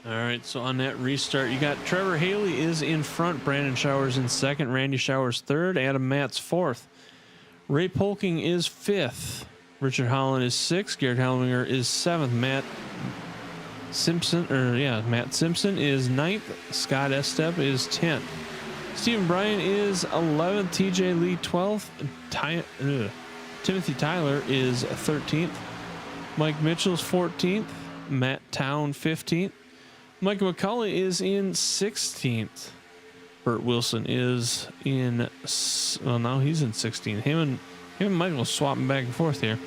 All right, so on that restart, you got Trevor Haley is in front, Brandon Showers in second, Randy Showers third, Adam Matz fourth, Ray Polking is fifth, Richard Holland is sixth, Garrett Helminger is seventh, Matt Simpson is ninth, Scott Estep is 10th, Stephen Bryan is 11th, TJ Lee 12th, Timothy Tyler is 13th, Mike Mitchell's 14th, Matt Town 15th, Michael McCauley is in 16th. Burt Wilson is in, well, now he's in 16th. Him and Michael swapping back and forth here.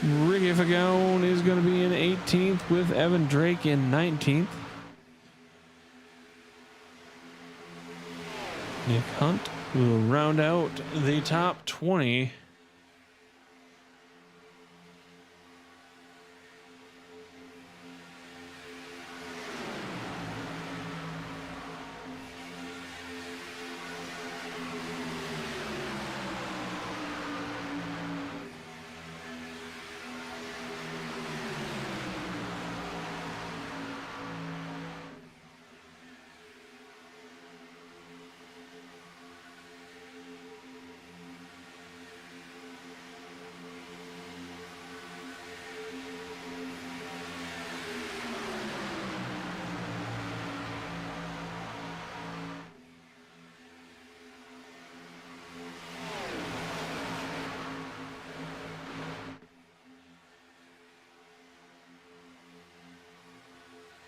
Ricky Fagone is going to be in 18th with Evan Drake in 19th. Nick Hunt will round out the top 20.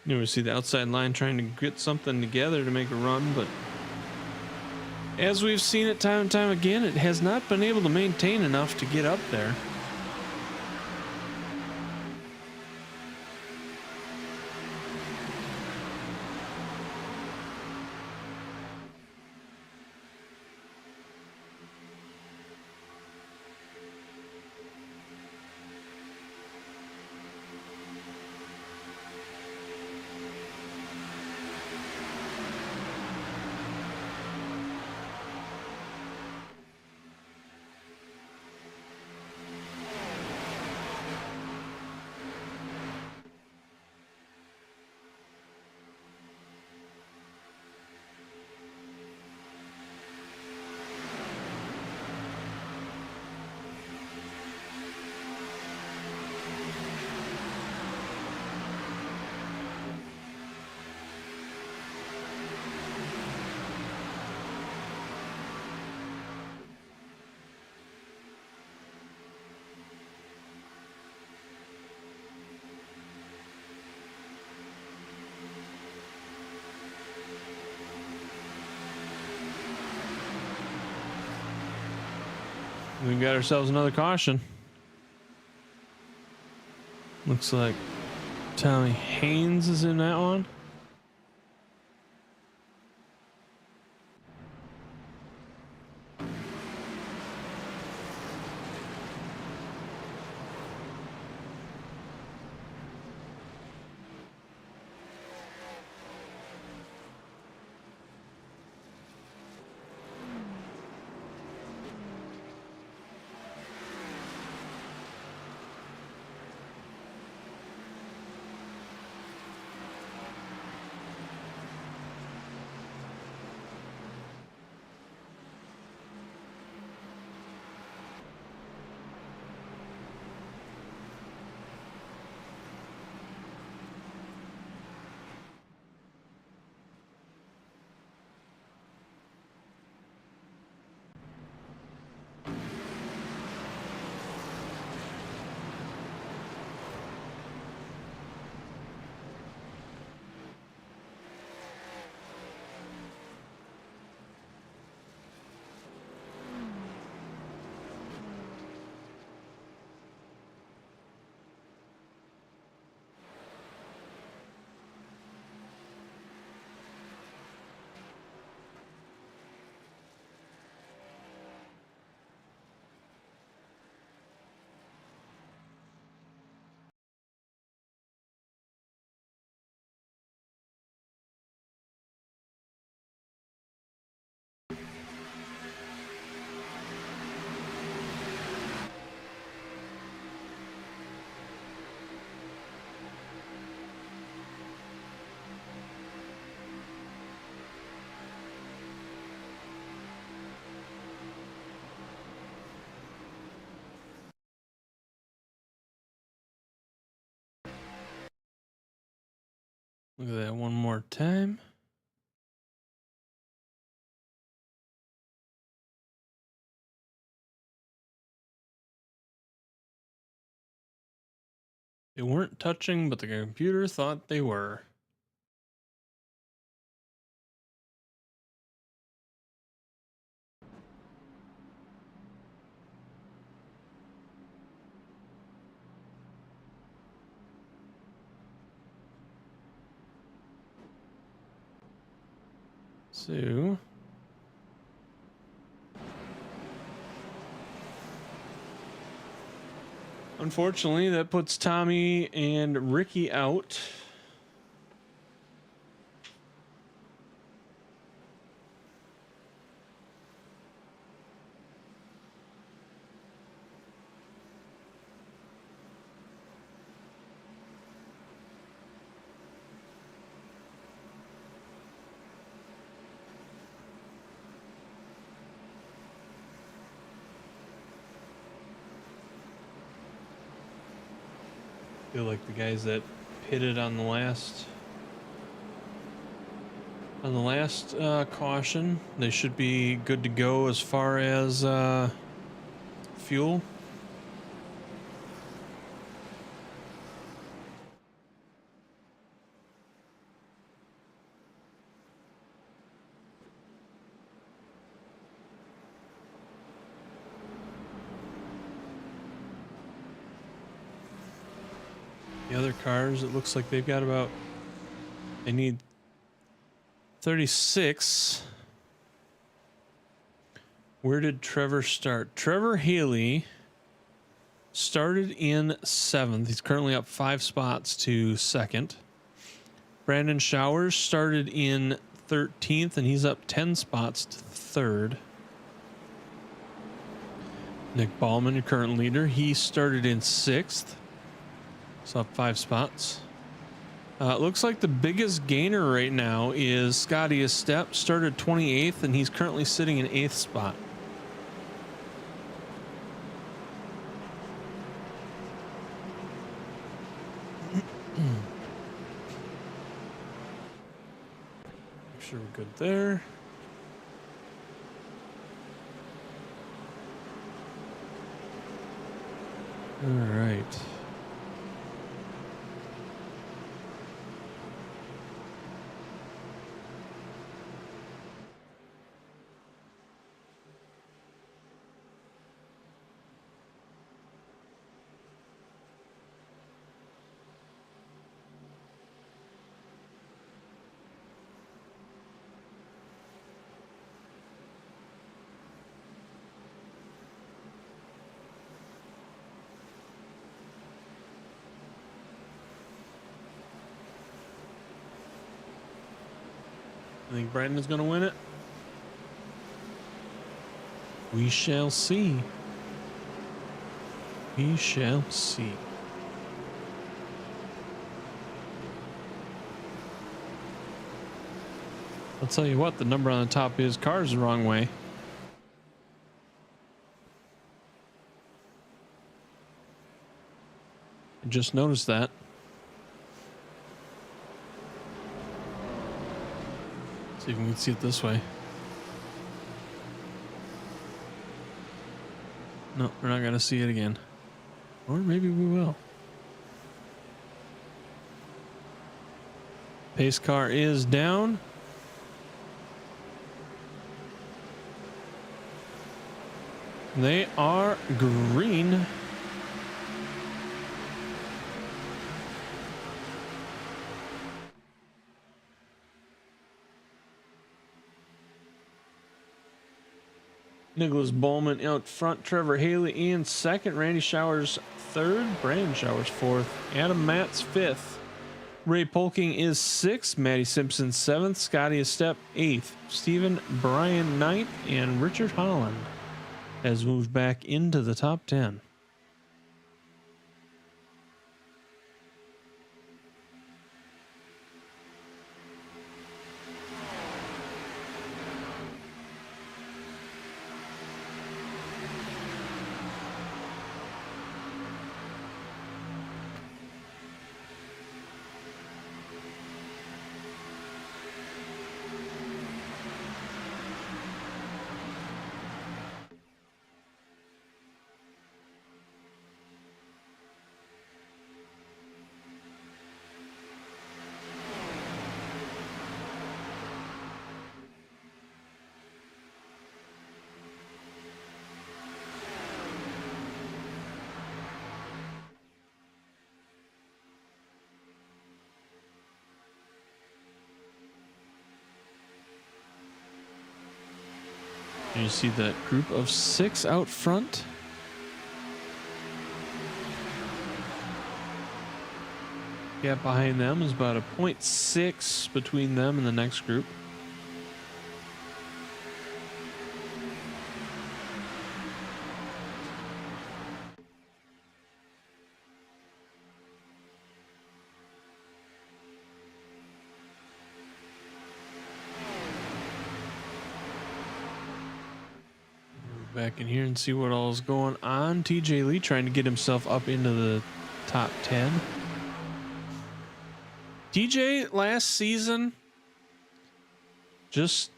You ever see the outside line trying to get something together to make a run, but as we've seen it time and time again, it has not been able to maintain enough to get up there. We got ourselves another caution. Looks like Tommy Haynes is in that one. Look at that one more time. They weren't touching, but the computer thought they were. So, unfortunately, that puts Tommy and Ricky out. I feel like the guys that pitted on the last caution, they should be good to go as far as fuel. The other cars, it looks like they've got about, they need 36. Where did Trevor start? Trevor Haley started in 7th. He's currently up 5 spots to 2nd. Brandon Showers started in 13th, and he's up 10 spots to 3rd. Nick Ballman, your current leader, he started in 6th. So up 5 spots. It looks like the biggest gainer right now is Scotty Estep, started 28th, and he's currently sitting in 8th spot. Make sure we're good there. All right. I think Brandon's going to win it. We shall see. We shall see. I'll tell you what, the number on the top of his car is the wrong way. I just noticed that. See if we can see it this way. No, we're not going to see it again. Or maybe we will. Pace car is down. They are green. Nicholas Bowman out front, Trevor Haley in 2nd, Randy Showers 3rd, Brandon Showers 4th, Adam Matz 5th, Ray Polking is 6th, Matty Simpson 7th, Scotty Estep 8th, Stephen Bryan 9th, and Richard Holland has moved back into the top 10. You see that group of 6 out front. Gap behind them is about a 0.6 between them and the next group. Back in here and see what all is going on. TJ Lee trying to get himself up into the top 10. TJ last season just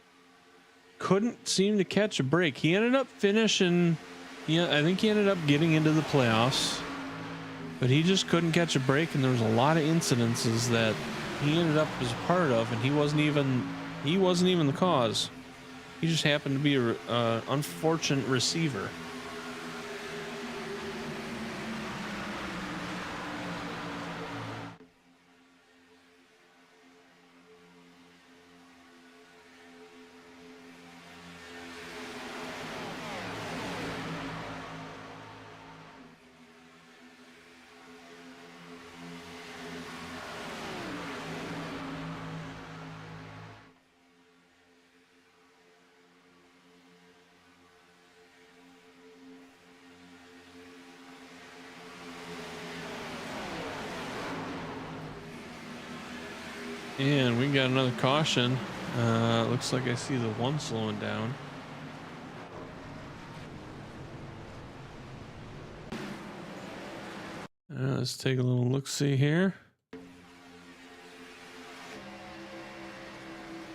couldn't seem to catch a break. He ended up finishing, I think he ended up getting into the playoffs, but he just couldn't catch a break, and there was a lot of incidences that he ended up as a part of, and he wasn't even the cause. He just happened to be an unfortunate receiver. And we got another caution. Looks like I see the one slowing down. Let's take a little look-see here.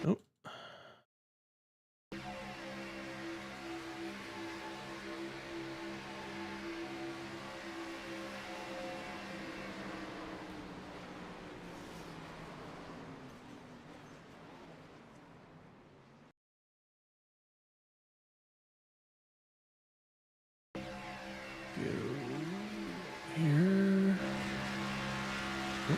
Oh. Here. Oh.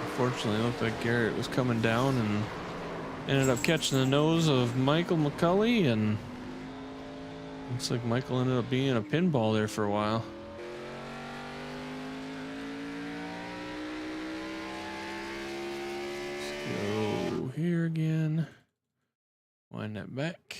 Unfortunately, it looked like Garrett was coming down and ended up catching the nose of Michael McCulley, and looks like Michael ended up being a pinball there for a while. Go here again. Wind that back.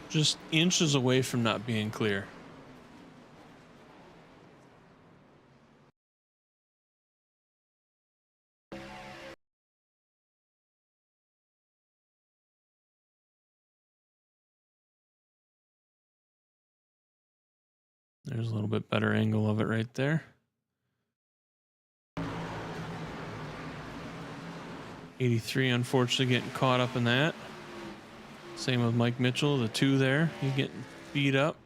Just inches away from not being clear. There's a little bit better angle of it right there. 83, unfortunately, getting caught up in that. Same with Mike Mitchell, the 2 there. He's getting beat up.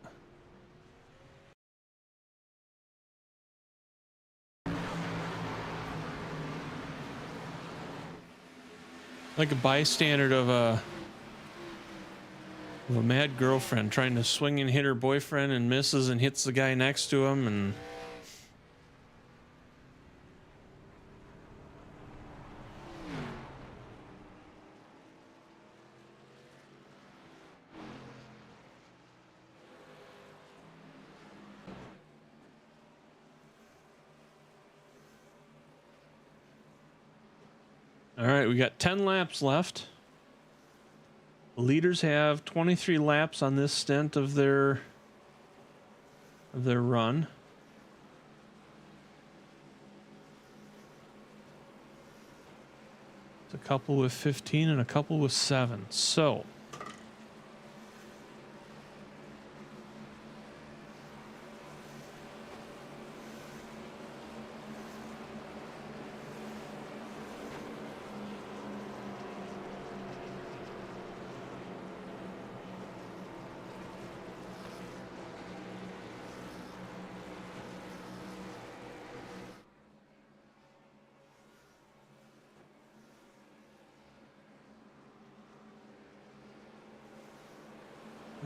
Like a bystander of a mad girlfriend trying to swing and hit her boyfriend and misses and hits the guy next to him, and all right, we got 10 laps left. The leaders have 23 laps on this stint of their run. It's a couple with 15 and a couple with 7. So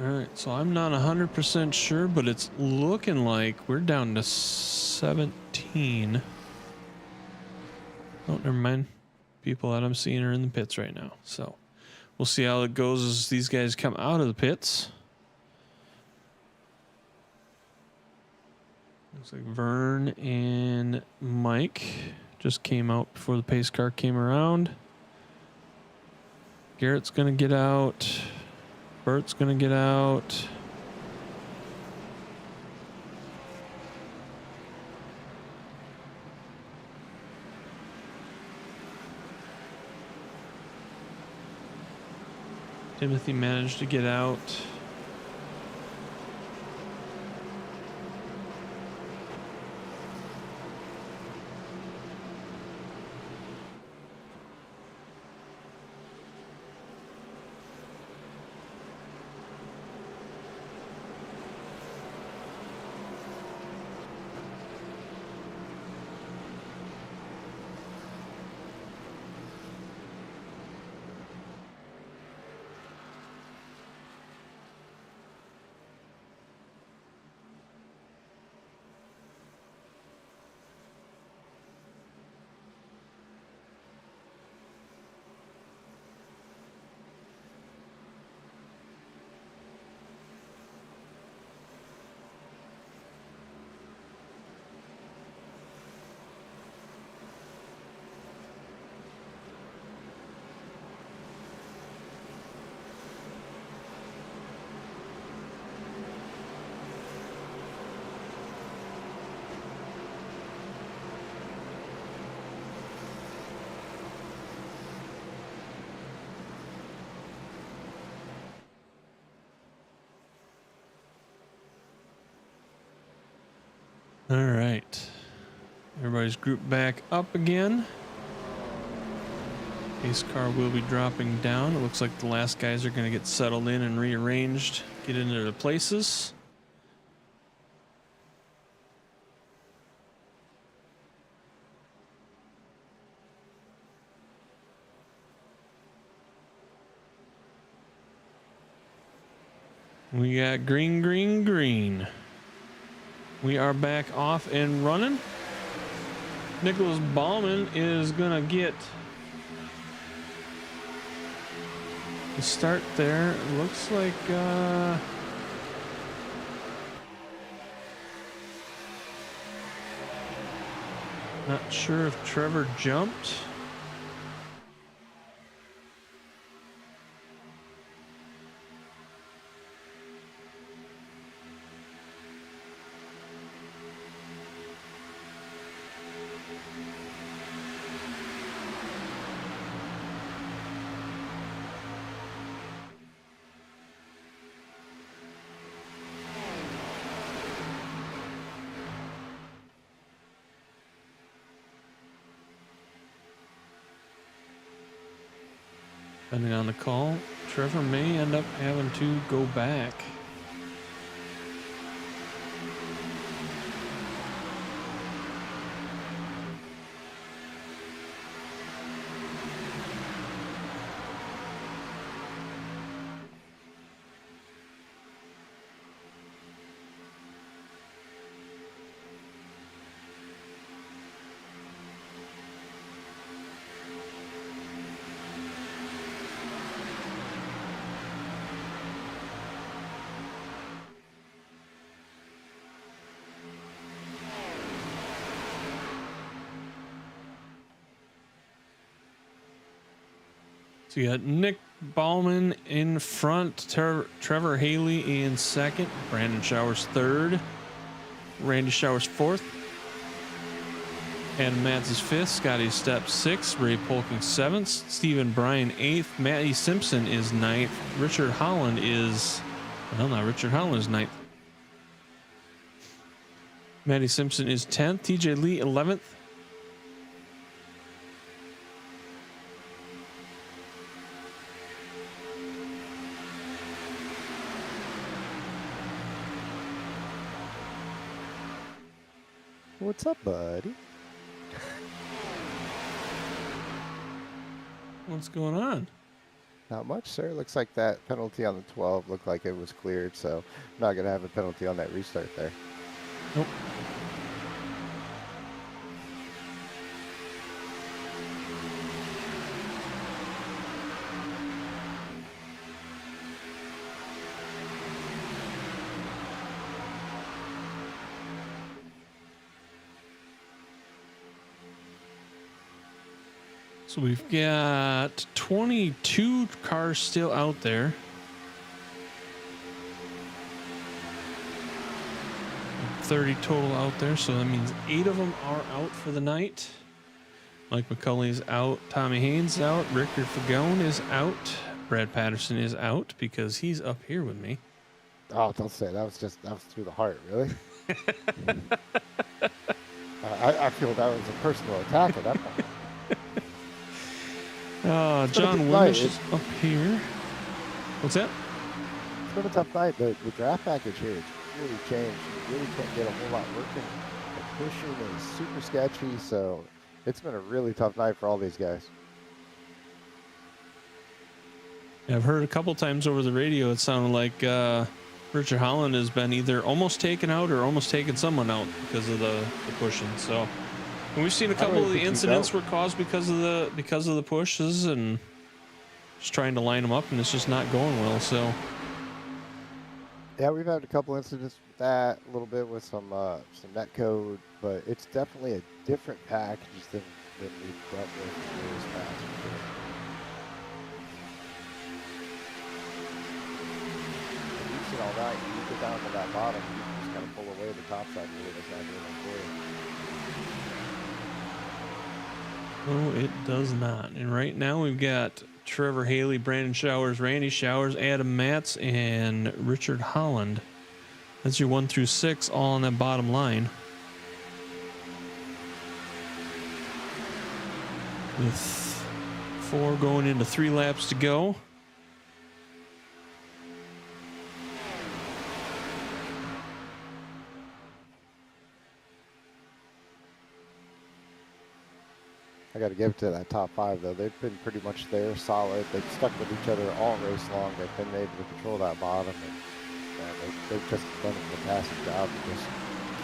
All right, so I'm not 100% sure, but it's looking like we're down to 17. Oh, never mind. People that I'm seeing are in the pits right now. So we'll see how it goes as these guys come out of the pits. Looks like Vern and Mike just came out before the pace car came around. Garrett's going to get out. Bert's going to get out. Timothy managed to get out. All right. Everybody's grouped back up again. Pace car will be dropping down. It looks like the last guys are going to get settled in and rearranged, get into their places. We got green, green, green. We are back off and running. Nicholas Ballman is going to get the start there. It looks like not sure if Trevor jumped. Depending on the call, Trevor may end up having to go back. So you got Nick Ballman in front, Trevor Haley in second, Brandon Showers third, Randy Showers fourth, Adam Matz is fifth, Scotty Stepp sixth, Ray Polking seventh, Stephen Bryan eighth, Matty Simpson is ninth, Richard Holland is, well, not Richard Holland is ninth. Matty Simpson is 10th, TJ Lee 11th. What's up, buddy? What's going on? Not much, sir. Looks like that penalty on the 12 looked like it was cleared, so I'm not going to have a penalty on that restart there. Nope. So we've got 22 cars still out there. 30 total out there, so that means 8 of them are out for the night. Mike McCulley's out, Tommy Haynes out, Rickard Fagone is out, Brad Patterson is out because he's up here with me. Oh, don't say it. That was through the heart, really. I feel that was a personal attack at that point. John Wimbish is up here. What's that? It's been a tough night. The draft package here has really changed. You really can't get a whole lot working. The pushing is super sketchy, so it's been a really tough night for all these guys. Yeah, I've heard a couple times over the radio it sounded like Richard Holland has been either almost taken out or almost taken someone out because of the pushing. So, and we've seen a couple of the incidents were caused because of the pushes and just trying to line them up, and it's just not going well. So, yeah, we've had a couple incidents with that, a little bit with some net code, but it's definitely a different package than we've dealt with in years past. You've seen all that. You get down to that bottom, you can just kind of pull away the top side really does not do anything for you. no, it does not. And right now we've got Trevor Haley, Brandon Showers, Randy Showers, Adam Matz, and Richard Holland. That's your 1 through 6 all on that bottom line. With 4 going into 3 laps to go. I got to give it to that top 5, though. They've been pretty much there, solid. They've stuck with each other all race long. They've been able to control that bottom, and they've just done a fantastic job of just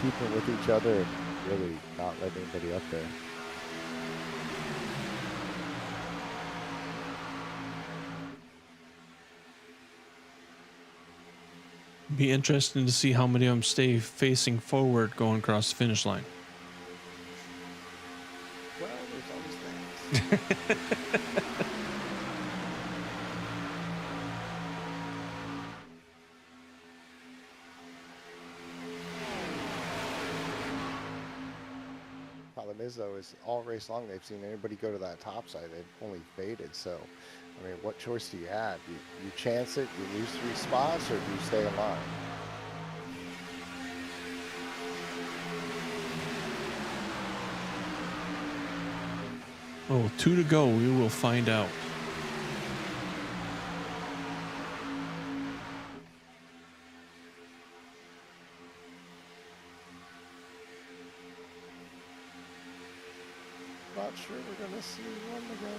keeping with each other and really not letting anybody up there. Be interesting to see how many of them stay facing forward going across the finish line. Well, there's always things. Problem is, though, is all race long they've seen anybody go to that top side. They've only faded. So, I mean, what choice do you have? You chance it, you lose 3 spots, or do you stay in line? Oh, 2 to go. We will find out. Not sure we're going to see 1 to go.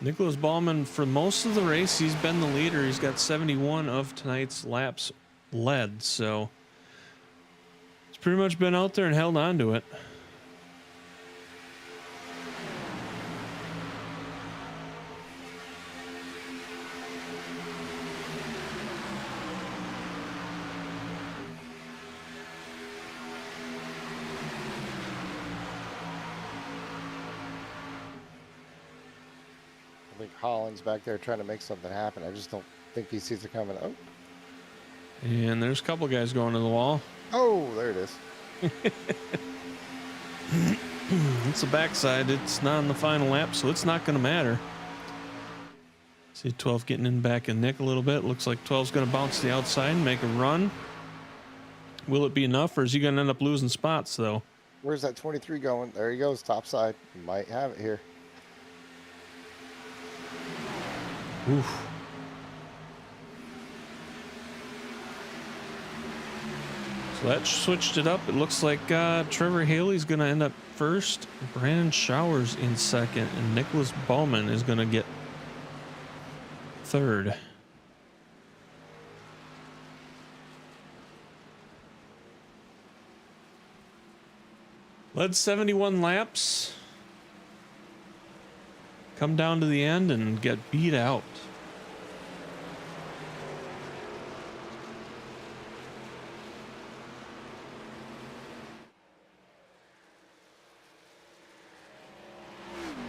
Nicholas Ballman, for most of the race, he's been the leader. He's got 71 of tonight's laps led, so he's pretty much been out there and held on to it. I think Holland's back there trying to make something happen. I just don't think he sees it coming. Oh, And there's a couple guys going to the wall. oh, there it is. It's the backside. It's not on the final lap, so it's not going to matter. See 12 getting in back in Nick a little bit. Looks like 12's going to bounce to the outside and make a run. Will it be enough, or is he going to end up losing spots, though? Where's that 23 going? There he goes, top side. He might have it here. Oof. So So that switched it up. It looks like Trevor Haley's going to end up first, Brandon Showers in second, and Nicholas Bowman is going to get third. Led 71 laps. Come down to the end and get beat out.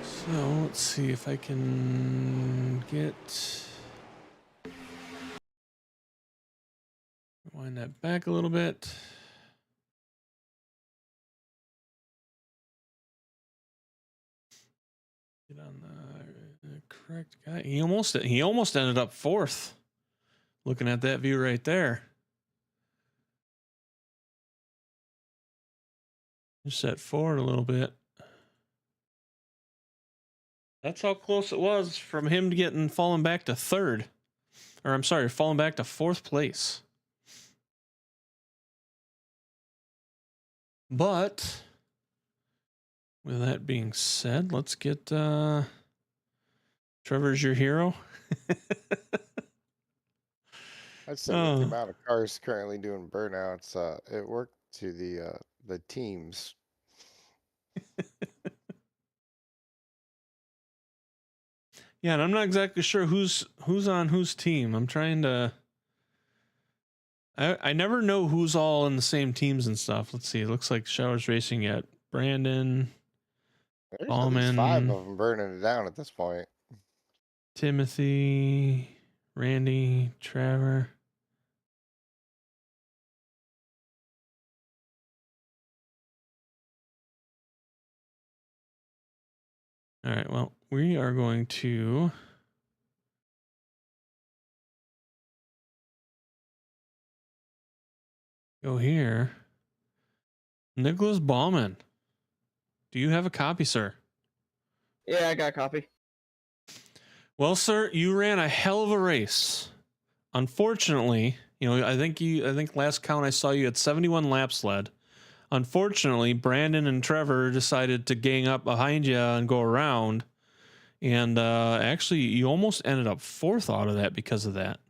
So let's see if I can get... Wind that back a little bit. Get on the correct guy. He almost ended up fourth. Looking at that view right there. Just set forward a little bit. That's how close it was from him to falling back to third. Or I'm sorry, falling back to fourth place. But with that being said, let's get Trevor's your hero. I'd say with the amount of cars currently doing burnouts, it worked to the teams. Yeah, and I'm not exactly sure who's on whose team. I'm trying to... I never know who's all in the same teams and stuff. Let's see. It looks like Showers Racing at Brandon, There's Ballman, at least 5 of them burning it down at this point. Timothy, Randy, Trevor. All right, well, we are going to... go here. Nicholas Ballman. Do you have a copy, sir? Yeah, I got a copy. Well, sir, you ran a hell of a race. Unfortunately, I think last count I saw you at 71 laps led. Unfortunately, Brandon and Trevor decided to gang up behind you and go around. And actually, you almost ended up fourth out of that because of that.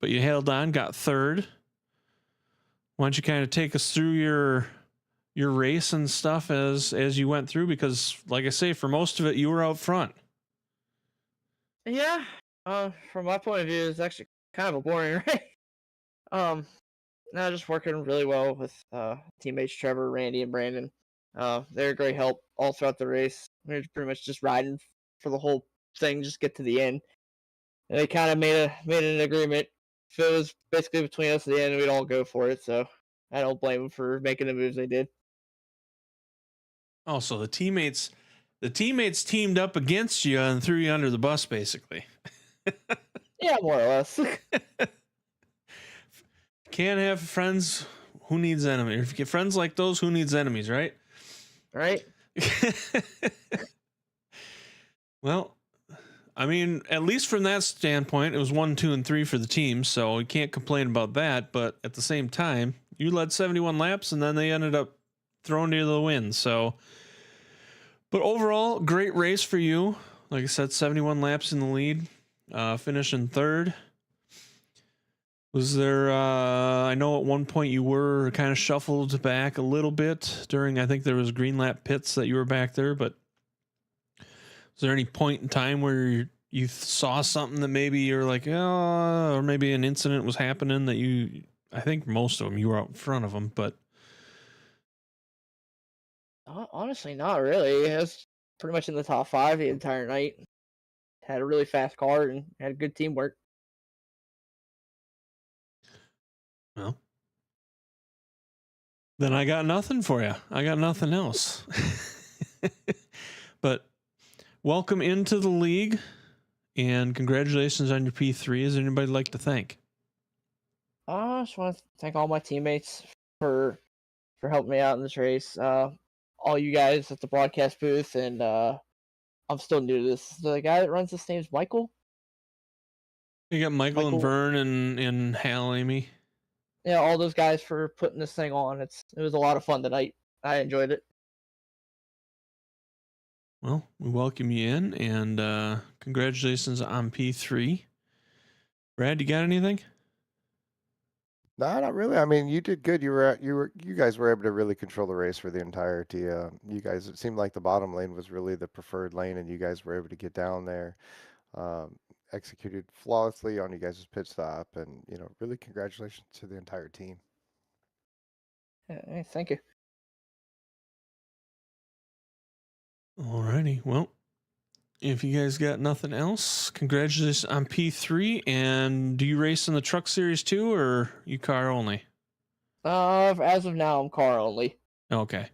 But you held on, got third. Why don't you kind of take us through your race and stuff as you went through? Because, like I say, for most of it, you were out front. Yeah. From my point of view, it's actually kind of a boring race. No, just working really well with teammates Trevor, Randy, and Brandon. They're a great help all throughout the race. We were pretty much just riding for the whole thing, just get to the end. And they kind of made an agreement. If it was basically between us at the end, we'd all go for it. So I don't blame them for making the moves they did. Oh, so the teammates teamed up against you and threw you under the bus, basically. Yeah, more or less. Can't have friends. Who needs enemies? If you get friends like those, who needs enemies, right? Right. Well, I mean, at least from that standpoint, it was 1, 2, and 3 for the team, so we can't complain about that. But at the same time, you led 71 laps, and then they ended up throwing you to the wind. So, but overall, great race for you. Like I said, 71 laps in the lead, finishing third. Was there, I know at one point you were kind of shuffled back a little bit during, I think there was green lap pits that you were back there, but was there any point in time where you saw something that maybe you're like, oh, or maybe an incident was happening that I think most of them, you were out in front of them, but. Honestly, not really. I was pretty much in the top 5 the entire night. Had a really fast car and had good teamwork. Well, then I got nothing for you. I got nothing else. But welcome into the league and congratulations on your P3. Is there anybody like to thank? I just want to thank all my teammates for helping me out in this race. All you guys at the broadcast booth, and I'm still new to this. The guy that runs this name's Michael. You got Michael and Vern and Hal, Amy. all those guys for putting this thing on. It was a lot of fun tonight. I enjoyed it. Well, we welcome you in, and congratulations on P3. Brad, you got anything? No, not really. I mean, you did good. You guys were able to really control the race for the entirety. You guys, it seemed like the bottom lane was really the preferred lane, and you guys were able to get down there, um, executed flawlessly on you guys' pit stop, and really congratulations to the entire team. Hey, thank you. Alrighty. Well, if you guys got nothing else, congratulations on P3. And do you race in the truck series too, or you car only? As of now, I'm car only. Okay.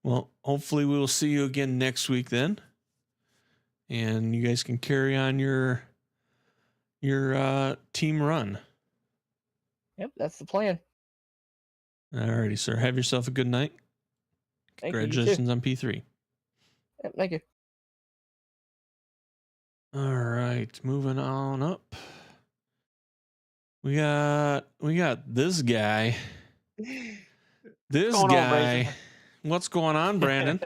Well, hopefully we will see you again next week then, and you guys can carry on your team run. Yep, that's the plan. Alrighty, sir. Have yourself a good night. Thank you, you too. Congratulations on P3. Yep, thank you. All right, moving on up. We got this guy. This Going on, guy. Brazen? What's going on, Brandon?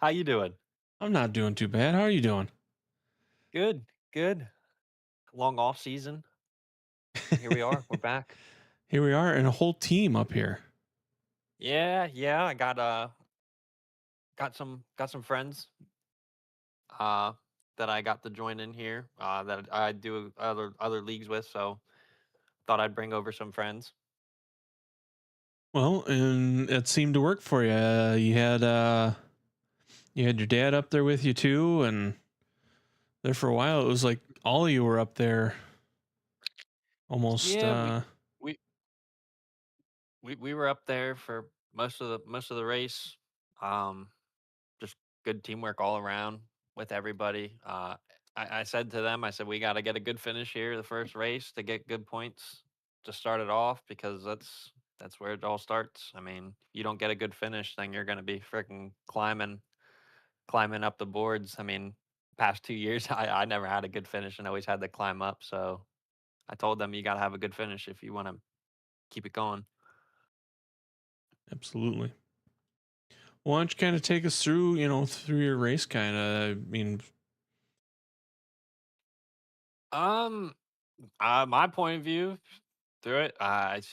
How you doing? I'm not doing too bad. How are you doing? Good, good. Long off season. Here we are. We're back. Here we are, and a whole team up here. Yeah. I got some friends that I got to join in here that I do other leagues with, so thought I'd bring over some friends. Well, and it seemed to work for you. You had your dad up there with you too, and there for a while it was like all of you were up there. Almost. Yeah, we were up there for most of the race. Just good teamwork all around with everybody. I said to them, I said, we got to get a good finish here, the first race, to get good points to start it off, because that's where it all starts. I mean, if you don't get a good finish, then you're going to be freaking climbing up the boards. I mean, past 2 years, I never had a good finish and always had to climb up. So I told them, you got to have a good finish if you want to keep it going. Absolutely. Why don't you kind of take us through, through your race kind of, I mean. My point of view through it, I just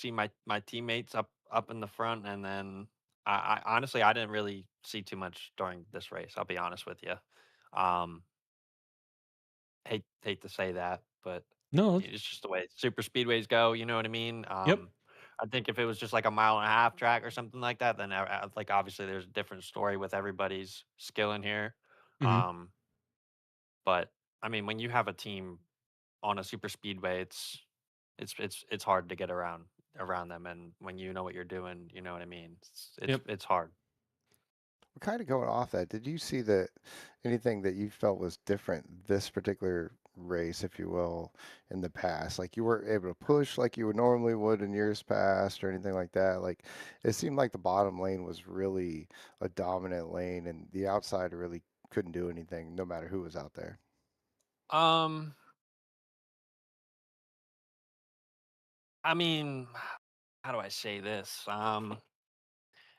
seen my teammates up in the front, and then I honestly I didn't really see too much during this race. I'll be honest with you. Um, hate to say that, but No. it's just the way super speedways go. You know what I mean? Yep. I think if it was just like a mile and a half track or something like that, then like obviously there's a different story with everybody's skill in here. Mm-hmm. Um, but I mean, when you have a team on a super speedway, it's hard to get around them, and when you know what you're doing, you know what I mean. It's hard. We're kind of going off that. Did you see anything that you felt was different this particular race, if you will, in the past? Like you weren't able to push like you would normally would in years past or anything like that. Like it seemed like the bottom lane was really a dominant lane and the outside really couldn't do anything no matter who was out there. Um, I mean, how do I say this?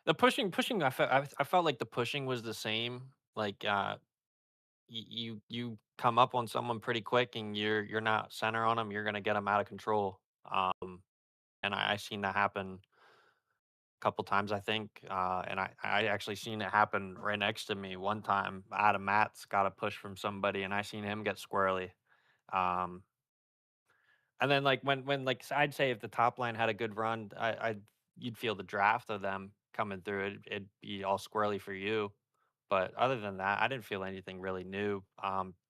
The pushing, I felt like the pushing was the same. Like, you come up on someone pretty quick, and you're not center on them, you're gonna get them out of control. And I seen that happen a couple times, I think. And I actually seen it happen right next to me one time. Adam Matz got a push from somebody, and I seen him get squirrely. Um, And then like when like I'd say if the top line had a good run, I you'd feel the draft of them coming through. It'd be all squirrely for you. But other than that, I didn't feel anything really new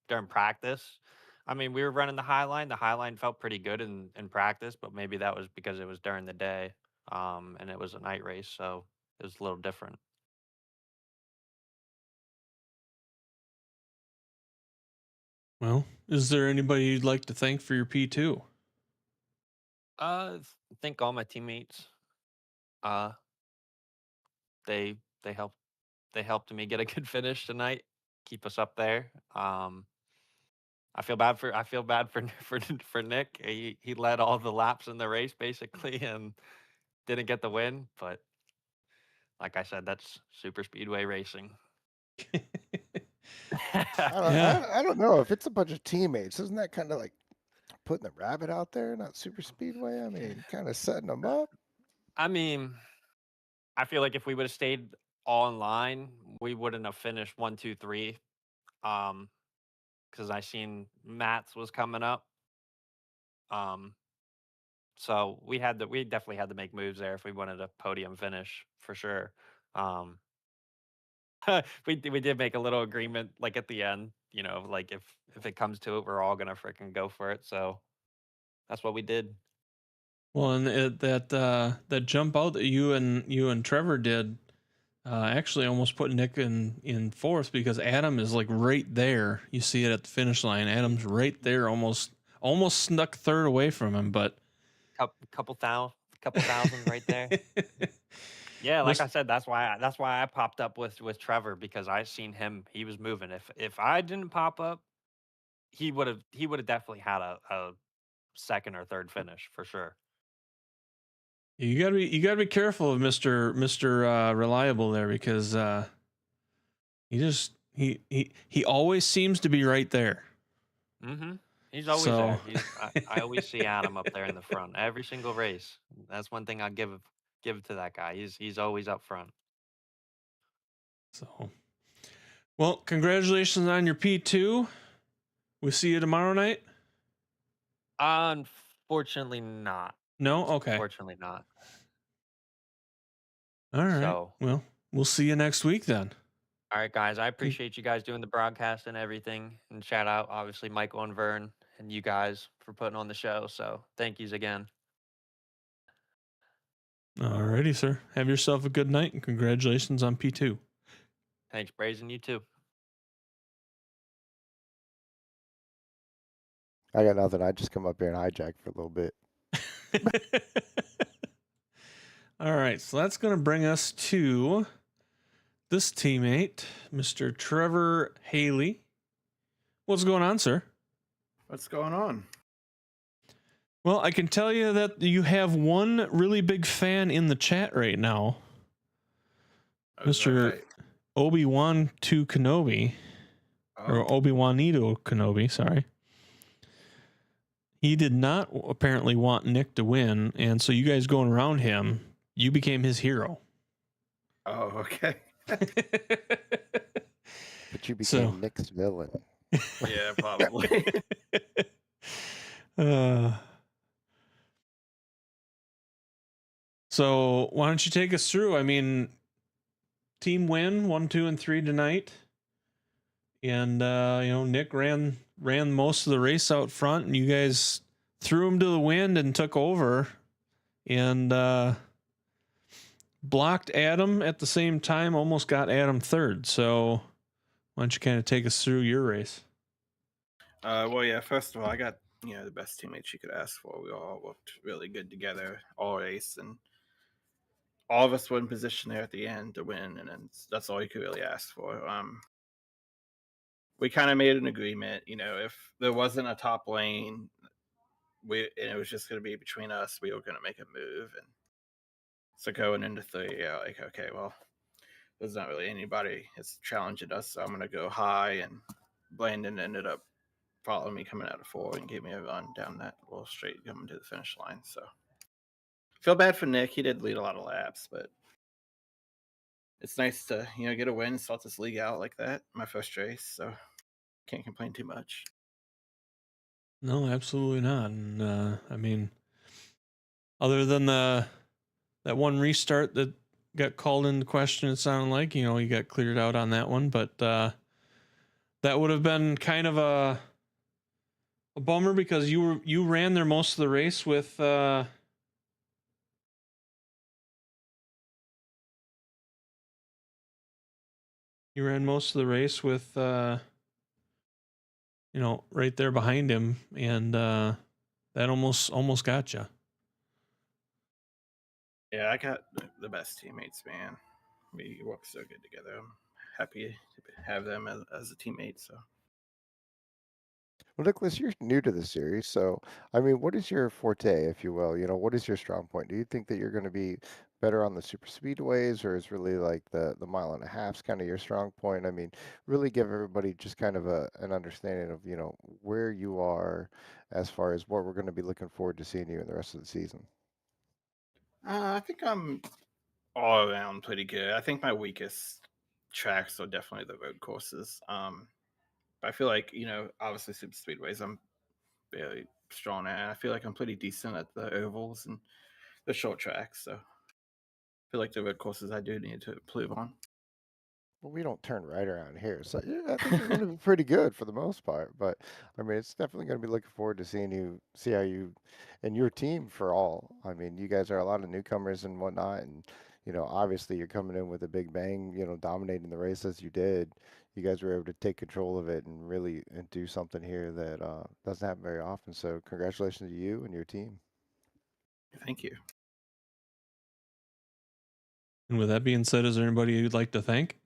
during practice. I mean, we were running the high line. The high line felt pretty good in practice, but maybe that was because it was during the day, and it was a night race, so it was a little different. Well, is there anybody you'd like to thank for your P2? I think all my teammates, uh, they helped me get a good finish tonight, keep us up there. I feel bad for for Nick. He led all the laps in the race basically and didn't get the win. But like I said, that's super speedway racing. Yeah. I don't know if it's a bunch of teammates. Isn't that kind of like putting the rabbit out there, not super speedway? I mean, kind of setting them up. I mean, I feel like if we would have stayed all in line, we wouldn't have finished 1, 2, 3. Because I seen Matt's was coming up. Um, so we definitely had to make moves there if we wanted a podium finish for sure. Um, we did make a little agreement like at the end, like if it comes to it, we're all gonna freaking go for it. So that's what we did. Well, and that jump out that you and Trevor did actually almost put Nick in fourth because Adam is like right there. You see it at the finish line. Adam's right there, almost snuck third away from him, but Couple thousand right there. Yeah, like I said, that's why I popped up with Trevor because I seen him. He was moving. If I didn't pop up, he would have definitely had a second or third finish for sure. You gotta be careful of Mister Reliable there because he always seems to be right there. Mm-hmm. He's always So there. I always see Adam up there in the front every single race. That's one thing I give to that guy. He's always up front. so well, congratulations on your P2. We see you tomorrow night. Unfortunately, not. No, okay. Unfortunately, not. All right. So, well, we'll see you next week then. all right, guys. I appreciate you guys doing the broadcast and everything. And shout out, obviously, Michael and Vern and you guys for putting on the show. So, thank yous again. All righty, sir. Have yourself a good night and congratulations on P2. Thanks, Brazen. You too. I got nothing. I just come up here and hijack for a little bit. All right, so that's going to bring us to this teammate, Mr. Trevor Haley. What's going on, sir? What's going on? Well, I can tell you that you have one really big fan in the chat right now, Mr. Okay. Obi-Wan to Kenobi, or Obi-Wanito Kenobi, sorry. He did not apparently want Nick to win, and so you guys going around him, you became his hero. Oh, okay. But you became Nick's villain. Yeah, probably. So why don't you take us through? I mean, team win 1, 2, and 3 tonight, and Nick ran most of the race out front, and you guys threw him to the wind and took over, and blocked Adam at the same time. Almost got Adam third. So why don't you kind of take us through your race? Well, yeah. First of all, I got the best teammates you could ask for. We all worked really good together all race, and all of us were in position there at the end to win, and then that's all you could really ask for. We kind of made an agreement, if there wasn't a top lane, and it was just going to be between us, we were going to make a move. And so going into 3, like, okay, well, there's not really anybody that's challenging us, so I'm going to go high, and Blandon ended up following me coming out of 4 and gave me a run down that little straight coming to the finish line. So feel bad for Nick. He did lead a lot of laps, but it's nice to get a win, sort this league out like that. My first race, so can't complain too much. No, absolutely not. And I mean, other than that one restart that got called into question, it sounded like you got cleared out on that one, but that would have been kind of a bummer because you ran there most of the race with right there behind him, and that almost got you. Yeah, I got the best teammates, man. We work so good together. I'm happy to have them as a teammate. So, Well, Nicholas, you're new to the series, so I mean, what is your forte, if you will? What is your strong point? Do you think that you're going to be better on the super speedways, or is really like the mile and a half's kind of your strong point? I mean, really give everybody just kind of an understanding of, where you are as far as what we're going to be looking forward to seeing you in the rest of the season. I think I'm all around pretty good. I think my weakest tracks are definitely the road courses. But I feel like, obviously super speedways I'm very strong at. And I feel like I'm pretty decent at the ovals and the short tracks. So I feel like the road courses I do need to improve on. Well, we don't turn right around here, so yeah, I think you're going to be pretty good for the most part. But I mean, it's definitely going to be looking forward to seeing you, see how you and your team for all. I mean, you guys are a lot of newcomers and whatnot, and obviously you're coming in with a big bang, dominating the race as you did. You guys were able to take control of it and really and do something here that doesn't happen very often. So congratulations to you and your team. Thank you. And with that being said, is there anybody you'd like to thank?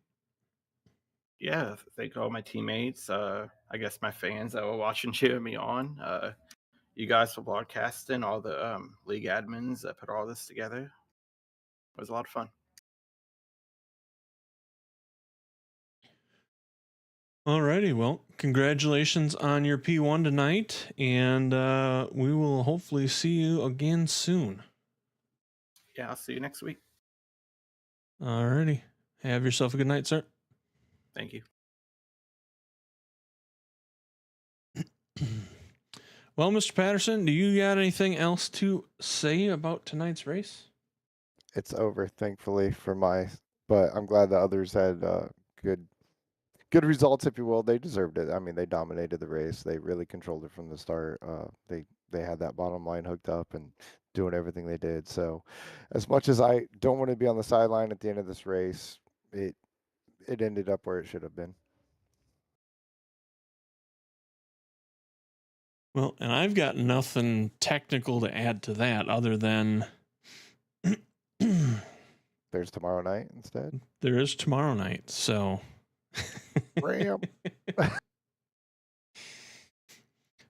Yeah, thank all my teammates. I guess my fans that were watching, cheering me on. You guys for broadcasting, all the league admins that put all this together. It was a lot of fun. Alrighty, well, congratulations on your P1 tonight, and we will hopefully see you again soon. Yeah, I'll see you next week. Alrighty, have yourself a good night, sir. Thank you. Well, Mr. Patterson, do you got anything else to say about tonight's race? It's over, thankfully, but I'm glad the others had good results, if you will. They deserved it. I mean, they dominated the race. They really controlled it from the start. They had that bottom line hooked up and doing everything they did. So, as much as I don't want to be on the sideline at the end of this race, it ended up where it should have been. Well, and I've got nothing technical to add to that other than There's tomorrow night instead. there is tomorrow night, so Ram.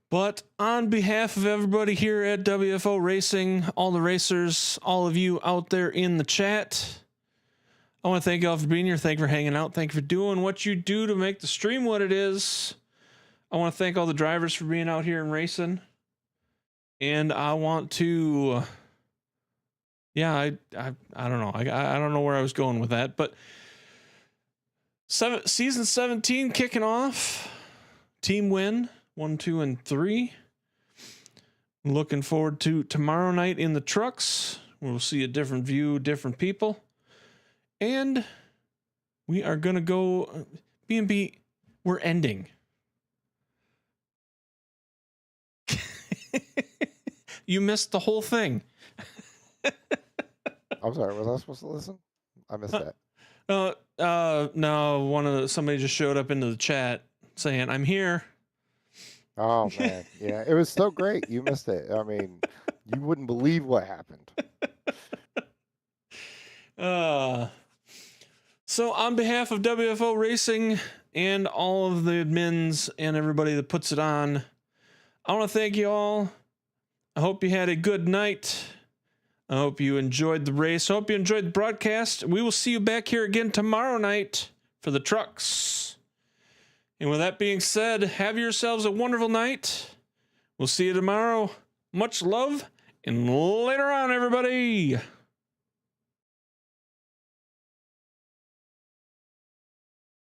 But on behalf of everybody here at WFO Racing, all the racers, all of you out there in the chat, I want to thank you all for being here. Thank you for hanging out. Thank you for doing what you do to make the stream what it is. I want to thank all the drivers for being out here and racing. And I want to, I don't know. I don't know where I was going with that, but season 17 kicking off. Team win 1, 2, and 3. Looking forward to tomorrow night in the trucks. We'll see a different view, different people. And we are going to go B&B. We're ending. You missed the whole thing. I'm sorry, was I supposed to listen? I missed that. No, somebody just showed up into the chat saying, "I'm here." Oh man, yeah, it was so great. You missed it. I mean, you wouldn't believe what happened. So on behalf of WFO Racing and all of the admins and everybody that puts it on, I want to thank you all. I hope you had a good night. I hope you enjoyed the race. I hope you enjoyed the broadcast. We will see you back here again tomorrow night for the trucks. And with that being said, have yourselves a wonderful night. We'll see you tomorrow. Much love, and later on, everybody.